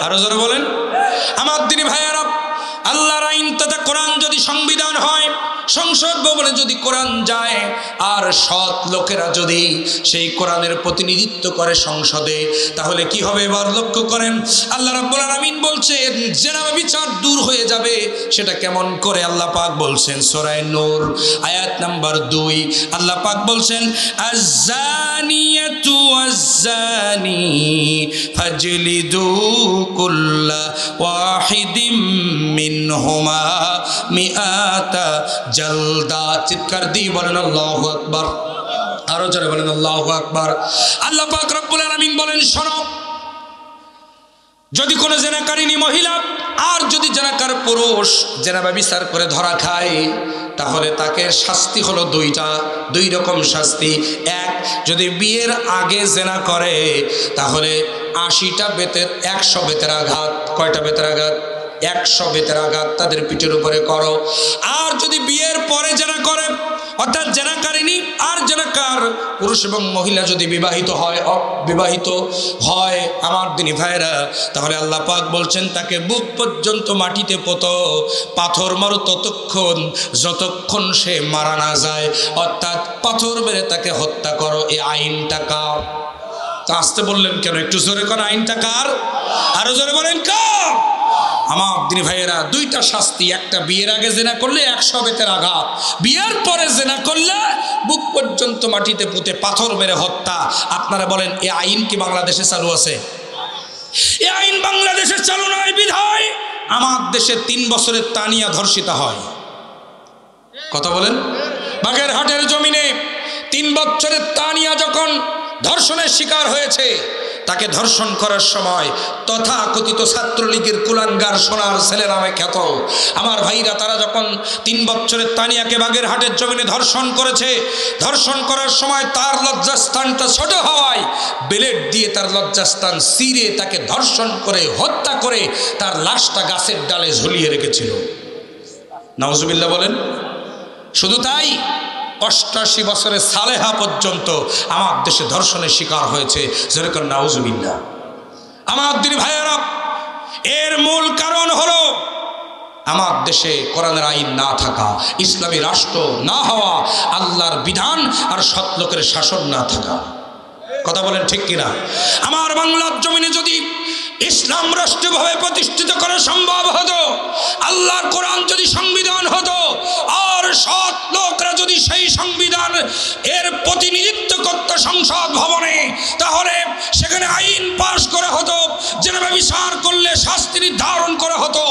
আরো জোরে বলেন। আমার দিনী ভাইয়েরা, আল্লাহর আইন তথা কোরআন যদি সংবিধান হয়, সংসদ ভবনে যদি কোরআন যায়, আর সৎ লোকেরা যদি সেই কোরআনের প্রতিনিধিত্ব করে সংসদে, তাহলে কি হবে? এবার লক্ষ্য করেন, আল্লাহ রাব্বুল আলামিন বলছেন জেনা ব্যভিচার দূর হয়ে যাবে। সেটা কেমন করে? আল্লাহ পাক বলছেন সূরা নূর আয়াত নাম্বার 2, আল্লাহ পাক বলছেন আয-যানিয়াতু ওয়াজ-যানি ফাজলিদু কুল্লা ওয়াহিদিম মিনহুমা মিআতা জলদা। চিৎকার দিয়ে বলেন আল্লাহু আকবার, আরো জোরে বলেন আল্লাহু আকবার। আল্লাহ পাক রব্বুল আলামিন বলেন, শোনো, যদি কোনো জেনাকারিনী মহিলা আর যদি জেনাকার পুরুষ জেনা ব্যভিচার করে ধরা খায়, তাহলে তাকে শাস্তি হলো 2টা, 2 রকম শাস্তি। 1, যদি বিয়ের আগে জেনা করে তাহলে 80টা বেতের 100 বেতের আঘাত। কয়টা বেতের আঘাত? 100 বেতের আঘাত তাদের পিঠের উপরে করো। আর যদি বিয়ের পরে জেনা করে, অর্থাৎ জেনাকারিনী আর জেনাকার পুরুষ এবং মহিলা যদি বিবাহিত হয়, অবিবাহিত হয়, আমার দিনী ভাইরা, তাহলে আল্লাহ পাক বলছেন তাকে বুক পর্যন্ত মাটিতে পোতো, পাথর মারো ততক্ষণ যতক্ষণ সে মারা না যায়, অর্থাৎ পাথর মেরে তাকে হত্যা করো। এই আইনটা কার? তা আসতে বললেন কেন? একটু জোরে করে, আইনটা কার? আরো জোরে বলেন কার? আমার দিনী ভাইয়েরা, 2টা শাস্তি। একটা বিয়ের আগে জেনা করলে 100 বেতের আঘাত, বিয়ের পরে জেনা করলে বুক পর্যন্ত মাটিতে পুঁতে পাথর মেরে হত্যা। আপনারা বলেন, এই আইন কি বাংলাদেশে চালু আছে? এই আইন বাংলাদেশে চালু নয় বিধায় আমার দেশে 3 বছরের তানিয়া ধর্ষিতা হয়। কথা বলেন, বাগেরহাটের জমিনে 3 বছরের তানিয়া যখন ধর্ষণের শিকার হয়েছে, তাকে ধর্ষণ করার সময় তথাকথিত ছাত্রলীগের কুলাঙ্গার সোনার ছেলে নামে খ্যাত আমার ভাইরা, তারা যখন 3 বছরের তানিয়াকে বাগেরহাটের জমিনে ধর্ষণ করেছে, ধর্ষণ করার সময় তার লজ্জাস্থানটা ছোট হওয়ায় ব্লেড দিয়ে তার লজ্জাস্থান চিরে তাকে ধর্ষণ করে হত্যা করে তার লাশটা গাছের ডালে ঝুলিয়ে রেখেছিল। নাউজুবিল্লাহ বলেন। শুধু তাই, 88 বছরের সালেহা পর্যন্ত আমার দেশে ধর্ষণের শিকার হয়েছে। যেরকম নাউজুবিল্লাহ। আমার দিনী ভাইয়েরা, এর মূল কারণ হলো আমার দেশে কোরআনের আইন না থাকা, ইসলামী রাষ্ট্র না হওয়া, আল্লাহর বিধান আর সৎ লোকের শাসন না থাকা। কথা বলেন ঠিক কিনা? আমার বাংলার জমিনে যদি ইসলাম রাষ্ট্রভাবে প্রতিষ্ঠিত করা সম্ভব হতো, আল্লাহর কোরআন যদি সংবিধান হতো, আর সৎ লোকরা যদি সেই সংবিধান এর প্রতিনিধিত্ব করত সংসদ ভবনে, তাহলে সেখানে আইন পাশ করা হতো, যেভাবে বিচার করলে শাস্তি নির্ধারণ করা হতো,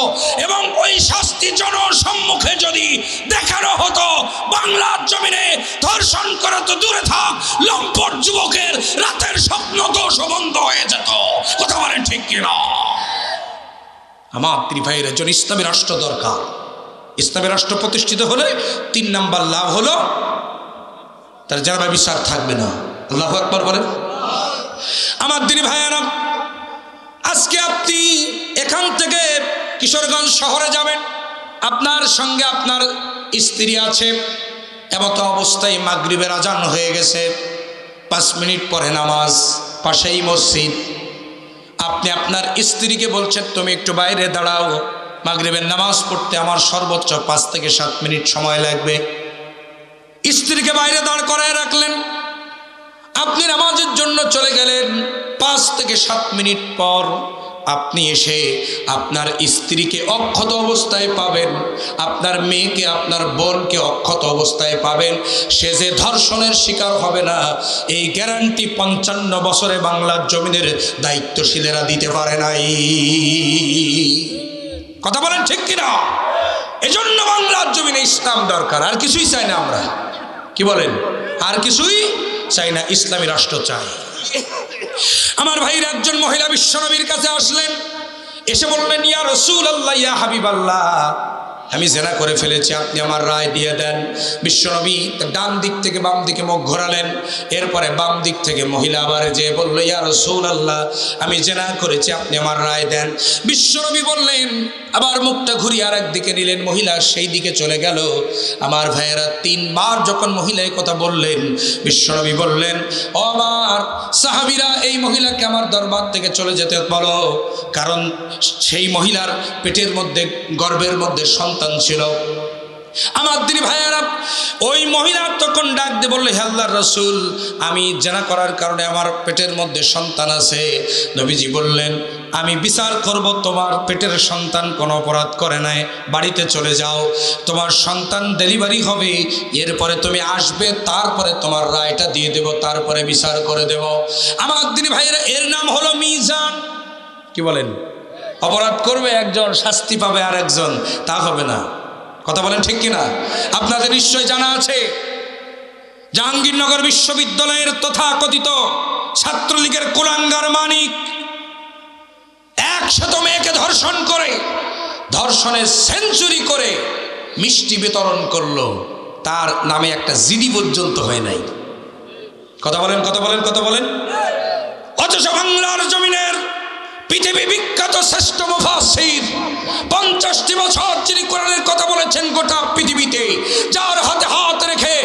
এবং ওই শাস্তি জনসম্মুখে যদি দেখানো হতো, বাংলার জমিনে ধর্ষণ করা তো দূরে থাক, লম্পট যুবকের রাতের স্বপ্ন দোষ বন্ধ হয়ে যেত। কথা বলেন ঠিক কিনা? আমার ভাইয়ের একজন ইসলামী রাষ্ট্র দরকার। ইসলামী রাষ্ট্র প্রতিষ্ঠিত হলে 3 নাম্বার লাভ হলো তার জানা বিচার থাকবে না। আল্লাহু আকবার বলেন। আমার দিনী ভাইয়েরা, আজকে আপনি এখান থেকে কিশোরগঞ্জ শহরে যাবেন, আপনার সঙ্গে আপনার স্ত্রী আছে, এমত অবস্থায় মাগরিবের আজান হয়ে গেছে, 5 মিনিট পরে নামাজ, পাশেই মসজিদ। আপনি আপনার স্ত্রীকে বলছেন তুমি একটু বাইরে দাঁড়াও, মাগরিবের নামাজ পড়তে আমার সর্বোচ্চ 5 থেকে 7 মিনিট সময় লাগবে। স্ত্রীকে বাইরে দাঁড় করায় রাখলেন, আপনি নামাজের জন্য চলে গেলেন। 5 থেকে 7 মিনিট পর আপনি এসে আপনার স্ত্রীকে অক্ষত অবস্থায় পাবেন, আপনার মেয়েকে, আপনার বোনকে অক্ষত অবস্থায় পাবেন। সে যে ধর্ষণের শিকার হবে না, এই গ্যারান্টি 55 বছরে বাংলার জমিনের দায়িত্বশীলেরা দিতে পারে নাই। কথা বলেন ঠিক কিনা? এজন্য বাংলার জমিনে ইসলাম দরকার, আর কিছুই চাই না আমরা। কি বলেন? আর কিছুই চাই না, ইসলামী রাষ্ট্র চাই। আমার ভাইয়ের একজন মহিলা বিশ্বনবীর কাছে আসলেন, এসে বললেন ইয়া রাসূলুল্লাহ, ইয়া হাবিবাল্লাহ, আমি জেনা করে ফেলেছি, আপনি আমার রায় দিয়ে দেন। বিশ্বনবী ডান দিক থেকে বাম দিকে মুখ ঘোরালেন, এরপরে বাম দিক থেকে মহিলা আবার যে বলল ইয়া রাসূলুল্লাহ, আমি জেনা করেছি, আপনি আমার রায় দেন। বিশ্বনবী বললেন, আবার মুখটা ঘুরিয়ে আর একদিকে নিলেন, মহিলা সেই দিকে চলে গেল। আমার ভাইয়েরা, 3 বার যখন মহিলা এই কথা বললেন, বিশ্বনবী বললেন, ও আমার সাহাবীরা, এই মহিলাকে আমার দরবার থেকে চলে যেতে বলো, কারণ সেই মহিলার পেটের মধ্যে, গর্ভের মধ্যে সন্তান ছিল। আমার দিনী ভাইয়েরা, ওই মহিলা তখন ডাক দিয়ে বললো, হে আল্লাহর রাসূল, আমি জেনা করার কারণে আমার পেটের মধ্যে সন্তান আছে। নবীজি বললেন, আমি বিচার করব, তোমার পেটের সন্তান কোনো অপরাধ করে নাই, বাড়িতে চলে যাও, তোমার সন্তান ডেলিভারি হবে, এরপরে তুমি আসবে, তারপরে তোমার রায়টা দিয়ে দেব, তারপরে বিচার করে দেব। আমার দিনী ভাইয়েরা, এর নাম হলো মিজান। কি বলেন? অপরাধ করবে একজন, শাস্তি পাবে আর একজন, তা হবে না। কথা বলেন ঠিক কিনা? আপনাদের নিশ্চয় জানা আছে, জাহাঙ্গীরনগর বিশ্ববিদ্যালয়ের তথাকথিত ছাত্রলীগের কুলাঙ্গার মানিক 100 মেয়েকে ধর্ষণ করে, ধর্ষণের সেঞ্চুরি করে মিষ্টি বিতরণ করলো, তার নামে একটা জিডি পর্যন্ত হয় নাই। কথা বলেন, কথা বলেন, কথা বলেন। অথচ বাংলার জমিনের পৃথিবী বিখ্যাত শ্রেষ্ঠ মুফাসসির, 50টি বছর যিনি কোরআনের কথা বলেছেন গোটা পৃথিবীতে, যার হাতে হাত রেখে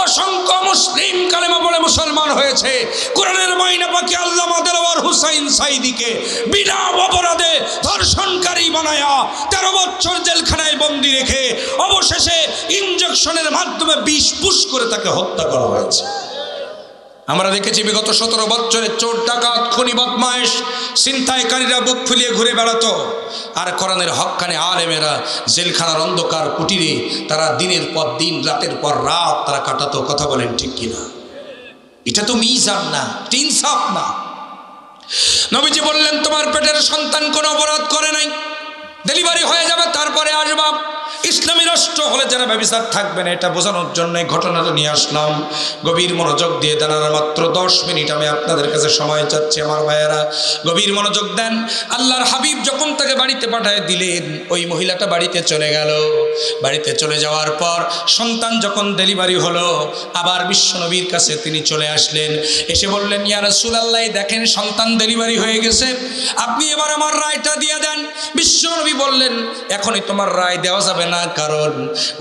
অসংখ্য মুসলিম কালেমা বলে মুসলমান হয়েছে, কোরআনের মাইনা পাখি আল্লামা দেলোয়ার হুসাইন সাইদিকে বিনা অপরাধে ধর্ষণকারী বানায়া 13 বছর জেলখানায় বন্দি রেখে অবশেষে ইনজেকশনের মাধ্যমে বিষ পুশ করে তাকে হত্যা করা হয়েছে। আমরা দেখেছি বিগত 17 বছরে চোর, ডাকাত, খুনি, বদমাইশ, ছিনতাইকারীরা বুক ফুলিয়ে ঘুরে বেড়াতো, আর কোরআনের হক্কানে আলেমেরা জেলখানার অন্ধকার কুটিরে তারা দিনের পর দিন, রাতের পর রাত তারা কাটাতো। কথা বলেন ঠিক কিনা? এটা তো মিজান না, এটা ইনসাফ না। নবীজি বললেন, তোমার পেটের সন্তান কোনো অপরাধ করে নাই, ডেলিভারি হয়ে যাবে, তারপরে আসবা। ইসলামী রাষ্ট্র হলে যারা ব্যভিচার থাকবে না, এটা বোঝানোর জন্য ঘটনাটা নিয়ে আসলাম। গভীর মনোযোগ দিয়ে দেন। আর মাত্র 10 মিনিট আমি আপনাদের কাছে সময় চাচ্ছি আমার ভাইয়েরা, গভীর মনোযোগ দেন। আল্লাহর হাবিব যখন তাকে বাড়িতে পাঠায় দিলেন, ওই মহিলাটা বাড়িতে চলে গেল। বাড়িতে চলে যাওয়ার পর সন্তান যখন ডেলিভারি হলো, আবার বিশ্বনবীর কাছে তিনি চলে আসলেন। এসে বললেন, ইয়া রাসূলুল্লাহ, দেখেন সন্তান ডেলিভারি হয়ে গেছে, আপনি এবার আমার রায়টা দিয়ে দেন। বিশ্বনবী বললেন, এখনই তোমার রায় দেওয়া যাবে না, কারণ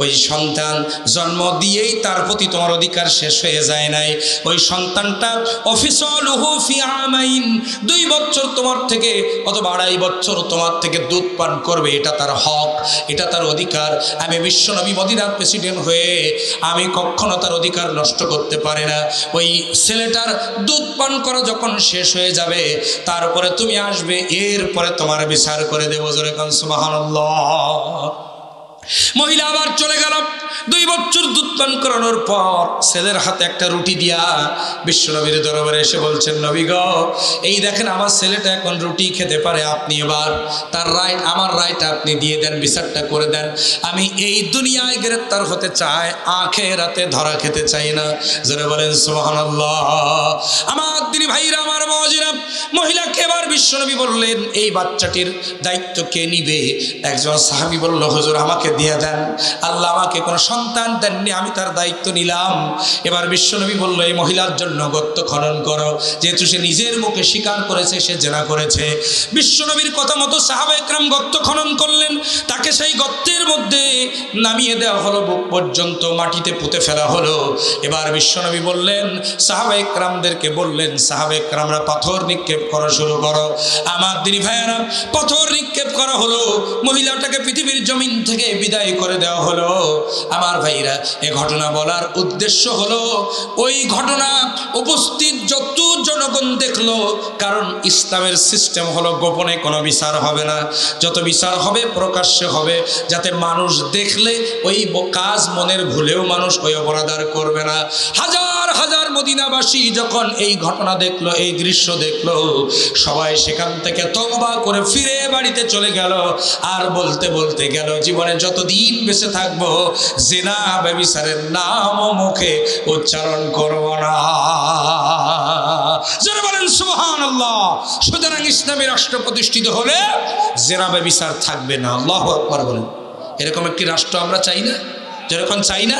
ওই সন্তান জন্ম দিয়েই তার প্রতি তোমার অধিকার শেষ হয়ে যায় নাই। ওই সন্তানটা অফিসলুহু ফি আমাইন, 2 বছর তোমার থেকে অথবা 2.5 বছর তোমার থেকে দুধ পান করবে, এটা তার হক, এটা তার অধিকার। আমি বিশ্বনবী মদিনার প্রেসিডেন্ট হয়ে আমি কখনো তার অধিকার নষ্ট করতে পারি না। ওই ছেলেটার দুধ পান করা যখন শেষ হয়ে যাবে, তারপরে তুমি আসবে, এরপরে তোমার বিচার করে দেবো। জোরে কান সুবহানাল্লাহ। মহিলা আবার চলে গেল। 2 বছর দুধ পান করানোর পর ছেলের হাতে একটা রুটি দিয়া বিশ্বনবীর দরবারে এসে বলছেন, নবী গো, এই দেখেন আমার ছেলেটা এখন রুটি খেতে পারে, আপনি এবার তার রায়, আমার রায়টা আপনি দিয়ে দেন, বিচারটা করে দেন। আমি এই দুনিয়ায় গ্রেফতার হতে চাই, আখিরাতে ধরা খেতে চাই না। যারা বলেন সুবহানাল্লাহ। আমার দিনী ভাইরা, আমার বাবাজিরা, মহিলাকে এবার বিশ্বনবী বললেন, এই বাচ্চাটির দায়িত্ব কে নিবে? একজন সাহাবী বলল, হুজুর আমাকে দিয়ে দেন, আল্লাহ আমাকে কোনো সন্তান দেননি, আমি তার দায়িত্ব নিলাম। এবার বিশ্বনবী বলল, এই মহিলার জন্য গর্ত খনন করো, যেহেতু সে নিজের মুখে স্বীকার করেছে সে জেনা করেছে। বিশ্বনবীর কথা মতো সাহাবা একরাম গর্ত খনন করলেন, তাকে সেই গর্তের মধ্যে নামিয়ে দেওয়া হলো, বুক পর্যন্ত মাটিতে পুঁতে ফেলা হলো। এবার বিশ্বনবী বললেন, সাহাবা একরামদেরকে বললেন, সাহাবা একরামরা পাথর নিক্ষেপ করা শুরু করো। আমার দিনী ভাইয়েরা, পাথর নিক্ষেপ করা হলো, মহিলাটাকে পৃথিবীর জমিন থেকে বিদায় করে দেওয়া হলো। আমার ভাইরা, এ ঘটনা বলার উদ্দেশ্য হলো, ওই ঘটনা উপস্থিত যত জনগণ দেখলো, কারণ ইসলামের সিস্টেম হলো গোপনে কোনো বিচার হবে না, যত বিচার হবে প্রকাশ্যে হবে, যাতে মানুষ দেখলে ওই কাজ মনের ভুলেও মানুষ ওই অপরাধ আর করবে না। হাজার হাজার মদিনাবাসী যখন এই ঘটনা দেখলো, এই দৃশ্য দেখলো, সবাই সেখান থেকে তওবা করে ফিরে বাড়িতে চলে গেল। আর বলতে বলতে গেল, জীবনে যতদিন বেঁচে থাকবো জিনা ব্যভিচারের নামও মুখে উচ্চারণ করব না। যারা বলেন সুবহানাল্লাহ। সুতরাং ইসলামী রাষ্ট্র প্রতিষ্ঠিত হলে জিনা ব্যভিচার থাকবে না। আল্লাহু আকবার বলেন। এরকম একটি রাষ্ট্র আমরা চাই না? যেরকম চাই না?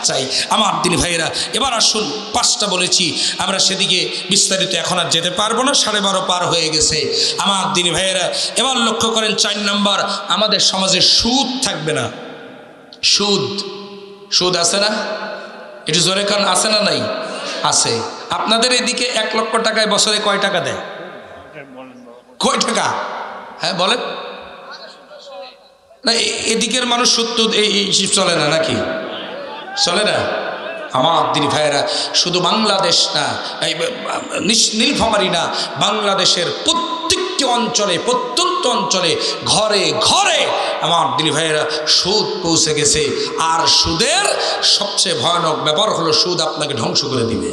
চাই। আমার দিনী ভাইয়েরা, এবার আসুন, 5টা বলেছি, আমরা সেদিকে বিস্তারিত এখন আর যেতে পারবো না, 12:30 পার হয়ে গেছে। আমার দিনী ভাইয়েরা, এবার লক্ষ্য করেন 4 নম্বর, আমাদের সমাজে সুদ থাকবে না। সুদ, সুদ আছে না? একটু জোরে কান, আছে না? নাই? আছে। আপনাদের এদিকে 1 লক্ষ টাকায় বছরে কয় টাকা দেয়? কয় টাকা? হ্যাঁ বলেন না। এদিকের মানুষ সুদ এই চলে না নাকি? চলে না? আমার দিনী ভাইয়েরা, শুধু বাংলাদেশ না, নীলফামারী না, বাংলাদেশের প্রত্যেকটি অঞ্চলে, প্রত্যন্ত অঞ্চলে, ঘরে ঘরে আমার দিনী ভাইয়েরা সুদ পৌঁছে গেছে। আর সুদের সবচেয়ে ভয়ানক ব্যাপার হলো, সুদ আপনাকে ধ্বংস করে দিবে।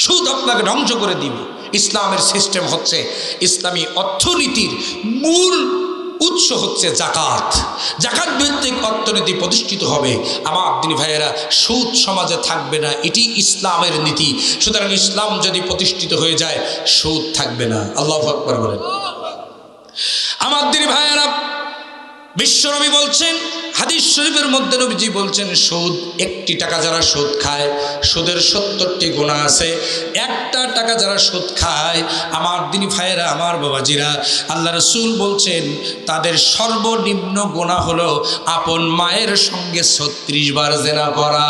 সুদ আপনাকে ধ্বংস করে দিবে। ইসলামের সিস্টেম হচ্ছে, ইসলামী অর্থনীতির মূল উৎস হচ্ছে জাকাত। জাকাত ভিত্তিক অর্থনীতি প্রতিষ্ঠিত হবে। আমার দিনী ভাইয়েরা, সুদ সমাজে থাকবে না, এটি ইসলামের নীতি। সুতরাং ইসলাম যদি প্রতিষ্ঠিত হয়ে যায়, সুদ থাকবে না। আল্লাহু আকবার বলেন। আমার দিনী ভাইয়েরা, বিশ্বনবী বলছেন, হাদিস শরীফের মধ্যে নবীজি বলছেন, সুদ, 1টি টাকা যারা সুদ খায়, সুদের 70টি গুনাহ আছে। 1টা টাকা যারা সুদ খায়, আমার দিনী ভাইয়েরা, আমার বাবাজিরা, আল্লাহ রাসূল বলছেন, তাদের সর্বনিম্ন গুনাহ হলো আপন মায়ের সঙ্গে 36 বার জিনা করা।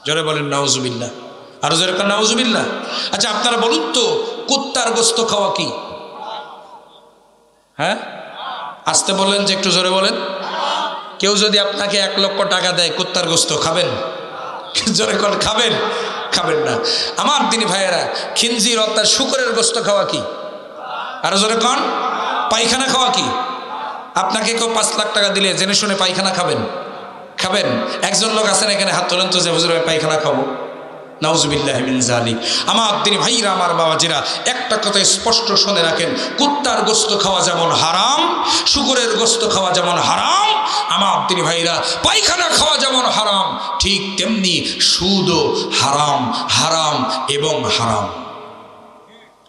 জোরে বলেন নাউজুবিল্লাহ। আর জোরে কান নাউজুবিল্লাহ। আচ্ছা আপনারা বলুন তো, কুত্তার গোশত খাওয়া কি? হ্যাঁ, আসতে বলেন, যে একটু জোরে বলেন। কেউ যদি আপনাকে 1 লক্ষ টাকা দেয়, কুত্তার গোশত খাবেন? জোরে কোন খাবেন? খাবেন না। আমার দিনী ভাইয়েরা, খিনজির অর্থাৎ শুকরের গোশত খাওয়া কি? আর জোরে কোন? পায়খানা খাওয়া কি? আপনাকে কেউ 5 লাখ টাকা দিলে জেনে শুনে পায়খানা খাবেন? খাবেন? একজন লোক আছেন এখানে, হাত তোলেন তো, যে হুজুর আমি পায়খানা খাবো। নাউজুবিল্লাহি মিন যালিক। আমার দিনী ভাইরা, আমার বাবাজিরা, একটা কথা স্পষ্ট শুনে রাখেন, কুত্তার গোশত খাওয়া যেমন হারাম, শুকরের গোশত খাওয়া যেমন হারাম, আমার দিনী ভাইরা পায়খানা খাওয়া যেমন হারাম, ঠিক তেমনি সুদও হারাম, হারাম এবং হারাম।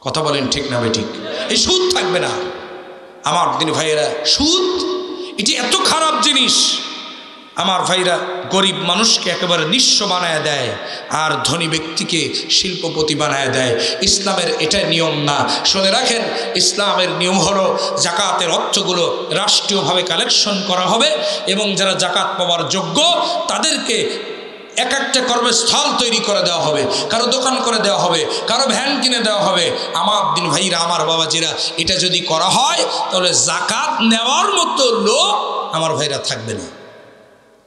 কথা বলেন ঠিক না বেঠিক? এই সুদ থাকবে না। আমার দিনী ভাইরা, সুদ এটি এত খারাপ জিনিস। আমার ভাইরা, গরিব মানুষকে একেবারে নিঃস্ব বানায় দেয় আর ধনী ব্যক্তিকে শিল্পপতি বানায় দেয়। ইসলামের এটা নিয়ম না। শুনে রাখেন, ইসলামের নিয়ম হলো জাকাতের অর্থগুলো রাষ্ট্রীয়ভাবে কালেকশন করা হবে এবং যারা জাকাত পাওয়ার যোগ্য তাদেরকে এক একটা কর্মস্থল তৈরি করে দেওয়া হবে, কারো দোকান করে দেওয়া হবে, কারো ভ্যান কিনে দেওয়া হবে। আমার দিন ভাইরা, আমার বাবাজিরা, এটা যদি করা হয় তাহলে জাকাত নেওয়ার মতো লোক আমার ভাইরা থাকবে না।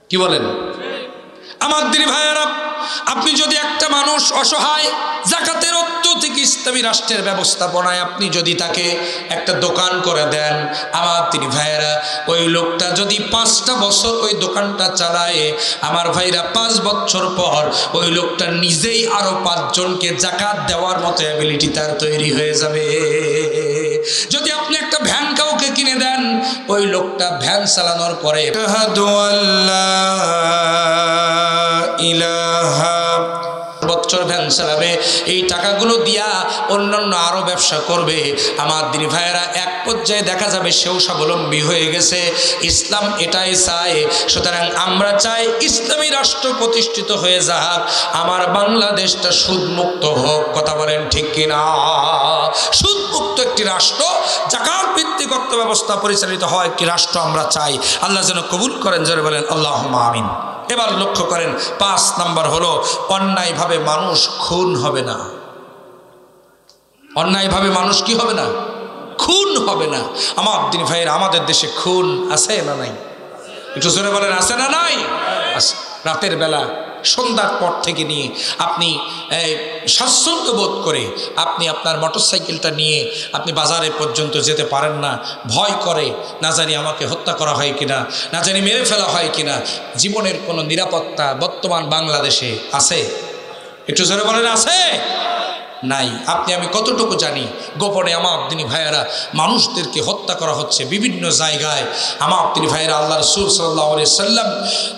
কি বলেন? আমার দিনী ভাইয়েরা, আপনি যদি একটা মানুষ অসহায়, জাকাতের অর্থ থেকে ইসলামী রাষ্ট্রের ব্যবস্থাপনায় আপনি যদি তাকে একটা দোকান করে দেন, আমার দিনী ভাইয়েরা, ওই লোকটা যদি 5টা বছর ওই দোকানটা চালায়, আমার ভাইরা 5 বছর পর ওই লোকটা নিজেই আরো 5 জনকে জাকাত দেওয়ার মতো অ্যাবিলিটি তার তৈরি হয়ে যাবে। যদি আপনি একটা ভ্যান কাউকে কিনে দেন, ওই লোকটা ভ্যান চালানোর পরে বছর ভ্যান চালাবে, এই টাকাগুলো দিয়া অন্যান্য আরো ব্যবসা করবে। আমার দিনী ভাইয়েরা, এক পর্যায়ে দেখা যাবে সেও স্বাবলম্বী হয়ে গেছে। ইসলাম এটাই চায়। সুতরাং আমরা চাই ইসলামী রাষ্ট্র প্রতিষ্ঠিত হয়ে যাক, আমার বাংলাদেশটা সুদমুক্ত হোক। কথা বলেন ঠিক কিনা? সুদমুক্ত একটি রাষ্ট্র, জাকাত ভিত্তিক অর্থ ব্যবস্থা পরিচালিত হয় একটি রাষ্ট্র আমরা চাই। আল্লাহ যেন কবুল করেন, জোরে বলেন আল্লাহুম্মা আমিন। এবার লক্ষ্য করেন, 5 নাম্বার হলো অন্যায়ভাবে মানুষ খুন হবে না। অন্যায়ভাবে মানুষ কি হবে না? খুন হবে না। আমার দিন ভাইয়ের, আমাদের দেশে খুন আছে না নাই? একটু জোরে বলেন, আছে না নাই? আছে। রাতের বেলা সন্ধ্যার পর থেকে নিয়ে আপনি স্বাচ্ছন্দ্য বোধ করে আপনি আপনার মোটরসাইকেলটা নিয়ে আপনি বাজারে পর্যন্ত যেতে পারেন না, ভয় করে, না জানি আমাকে হত্যা করা হয় কিনা, না জানি মেরে ফেলা হয় কিনা। জীবনের কোনো নিরাপত্তা বর্তমান বাংলাদেশে আছে? একটু জোরে বলেন, আছে? নাই। আপনি আমি কতটুকু জানি, গোপনে আমার দিনী ভাইয়েরা মানুষদেরকে হত্যা করা হচ্ছে বিভিন্ন জায়গায়। আমার দিনী ভাইয়েরা, আল্লাহ রাসূল সাল্লাল্লাহু আলাইহি সাল্লাম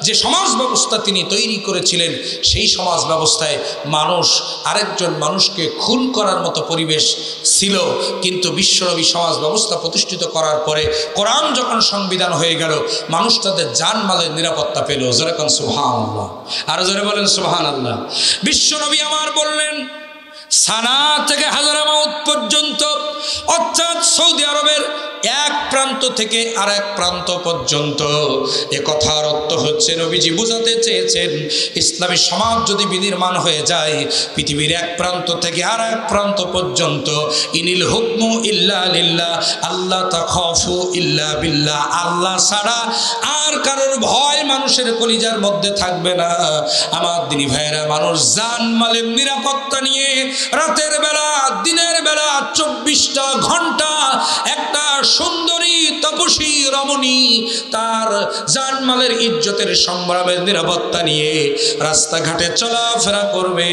যে সমাজ ব্যবস্থা তিনি তৈরি করেছিলেন, সেই সমাজ ব্যবস্থায় মানুষ আরেকজন মানুষকে খুন করার মতো পরিবেশ ছিল। কিন্তু বিশ্বনবী সমাজ ব্যবস্থা প্রতিষ্ঠিত করার পরে, কোরআন যখন সংবিধান হয়ে গেল, মানুষ তাদের জানমালের নিরাপত্তা পেল। জোরে কোন সুবহানাল্লাহ, আর জোরে বলেন সুবহানাল্লাহ। বিশ্বনবী আমার বললেন, সানা থেকে হাজারামাউত পর্যন্ত, অর্থাৎ সৌদি আরবের এক প্রান্ত থেকে আর এক প্রান্ত পর্যন্ত, এ কথার অর্থ হচ্ছে নবীজি বুঝাতে চেয়েছেন, ইসলামী সমাজ যদি বিনির্মাণ হয়ে যায় পৃথিবীর এক প্রান্ত থেকে আর এক প্রান্ত পর্যন্ত, ইনিল হুকমু ইল্লা লিল্লাহ, আল্লাহ তাখাফু ইল্লা বিল্লাহ, আল্লাহ ছাড়া আর কারোর ভয় মানুষের কলিজার মধ্যে থাকবে না। আমার দিনী ভাইয়েরা, মানুষ জান মালের নিরাপত্তা নিয়ে রাতের বেলা, দিনের বেলা 24টা ঘন্টা একটা সুন্দরী তপসী রমণী তার জানমালের ইজ্জতের সংগ্রামের নিরাপত্তা নিয়ে রাস্তাঘাটে চলাফেরা করবে।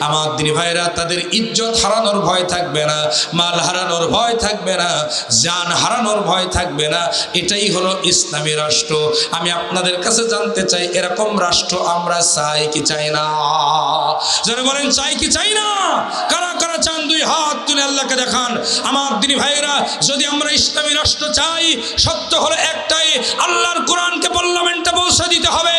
আমার দিনী ভাইরা, তাদের ইজ্জত হারানোর ভয় থাকবে না, মাল হারানোর ভয় থাকবে না, জান হারানোর ভয় থাকবে না। এটাই হলো ইসলামী রাষ্ট্র। আমি আপনাদের কাছে জানতে চাই, এরকম রাষ্ট্র আমরা চাই কি চাই না? যারা বলেন চাই কি চাই না? কারা কারা চান? 2 হাত তুলে আল্লাহকে দেখান। আমার দিনী ভাইরা, যদি আমরা ইসলামী রাষ্ট্র চাই, সত্য হলো একটাই, আল্লাহর কোরআনকে পার্লামেন্টে পৌঁছে দিতে হবে।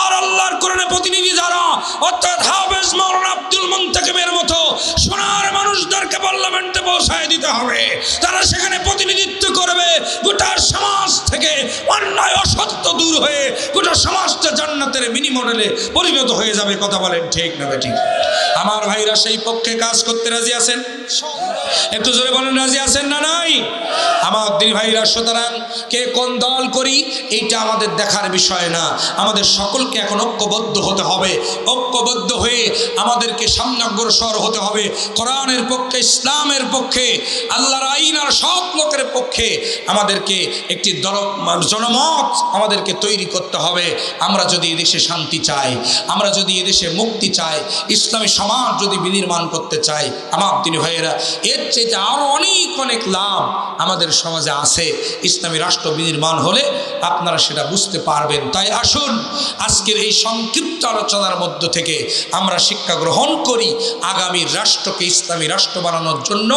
আর আল্লাহর কোরআনে প্রতিনিধি যারা, অর্থাৎ হাফেজ মাওলানা আব্দুল মুনতাকিবের মতো সোনার মানুষদেরকে পার্লামেন্টে পৌঁছায় দিতে হবে। তারা সেখানে প্রতিনিধিত্ব করবে। গোটা সমাজ থেকে অন্যায় অসত্য দূর হয়ে গোটা সমাজটা জান্নাতের মিনি মডেলে পরিণত হয়ে যাবে। কথা বলেন ঠিক না ঠিক? আমার ভাইরা সেই পক্ষে কাজ করতে রাজি আছেন? একটু জোরে বলেন, রাজি আছেন না নাই? আমার দিন ভাইরা, সুতরাং কে কোন দল করি এইটা আমাদের দেখার বিষয় না। আমাদের সকলকে এখন ঐক্যবদ্ধ হতে হবে। ঐক্যবদ্ধ হয়ে আমাদেরকে সামনে অগ্রসর হতে হবে। কোরআনের পক্ষে, ইসলামের পক্ষে, আল্লাহর আইন আর সব লোকের পক্ষে আমাদেরকে একটি জনমত আমাদেরকে তৈরি করতে হবে। আমরা যদি এদেশে শান্তি চাই, আমরা যদি এদেশে মুক্তি চাই, ইসলামী সমাজ যদি বিনির্মাণ করতে চাই, আমার দিনী ভাইয়েরা, এর চেয়ে আরও অনেক লাভ আমাদের সমাজে আছে। ইসলামী রাষ্ট্র বিনির্মাণ হলে আপনারা সেটা বুঝতে পারবেন। তাই আসুন আজকের এই সংক্ষিপ্ত আলোচনার মধ্য থেকে আমরা শিক্ষা গ্রহণ করি, আগামী রাষ্ট্রকে ইসলামী রাষ্ট্র বানানোর জন্য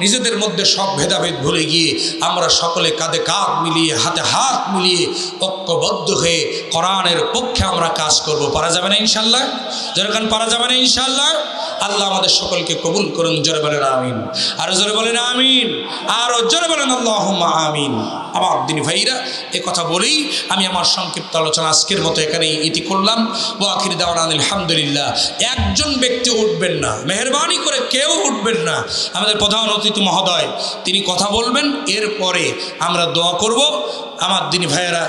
নিজেদের মধ্যে সব ভেদাভেদ ভুলে গিয়ে আমরা সকলে কাঁধে কাঁধ মিলিয়ে, হাতে হাত মিলিয়ে, ঐক্যবদ্ধ হয়ে কোরআনের পক্ষে আমরা কাজ করব। পারা যাবে না ইনশাল্লাহ? যেরকম পারা যাবে না ইনশাল্লাহ? আল্লাহ আমাদের সকলকে কবুল করুন। জোরে বলেন আমিন। আরো জোরে বলেন আমিন। আরো জোরে বলেন আল্লাহুম্মা আমিন। আমার দিনী ভাইরা, এ কথা বলেই আমি আমার সংক্ষিপ্ত আলোচনা আজকের মতো এখানেই ইতি করলাম। ওয়া আখির দাওয়ানা আলহামদুলিল্লাহ। একজন ব্যক্তি উঠবেন না, মেহরবানি করে কেউ উঠবেন না। আমাদের প্রধান অতিথি মহোদয় তিনি কথা বলবেন, এরপরে আমরা দোয়া করব। আমার দিনী ভাইয়েরা,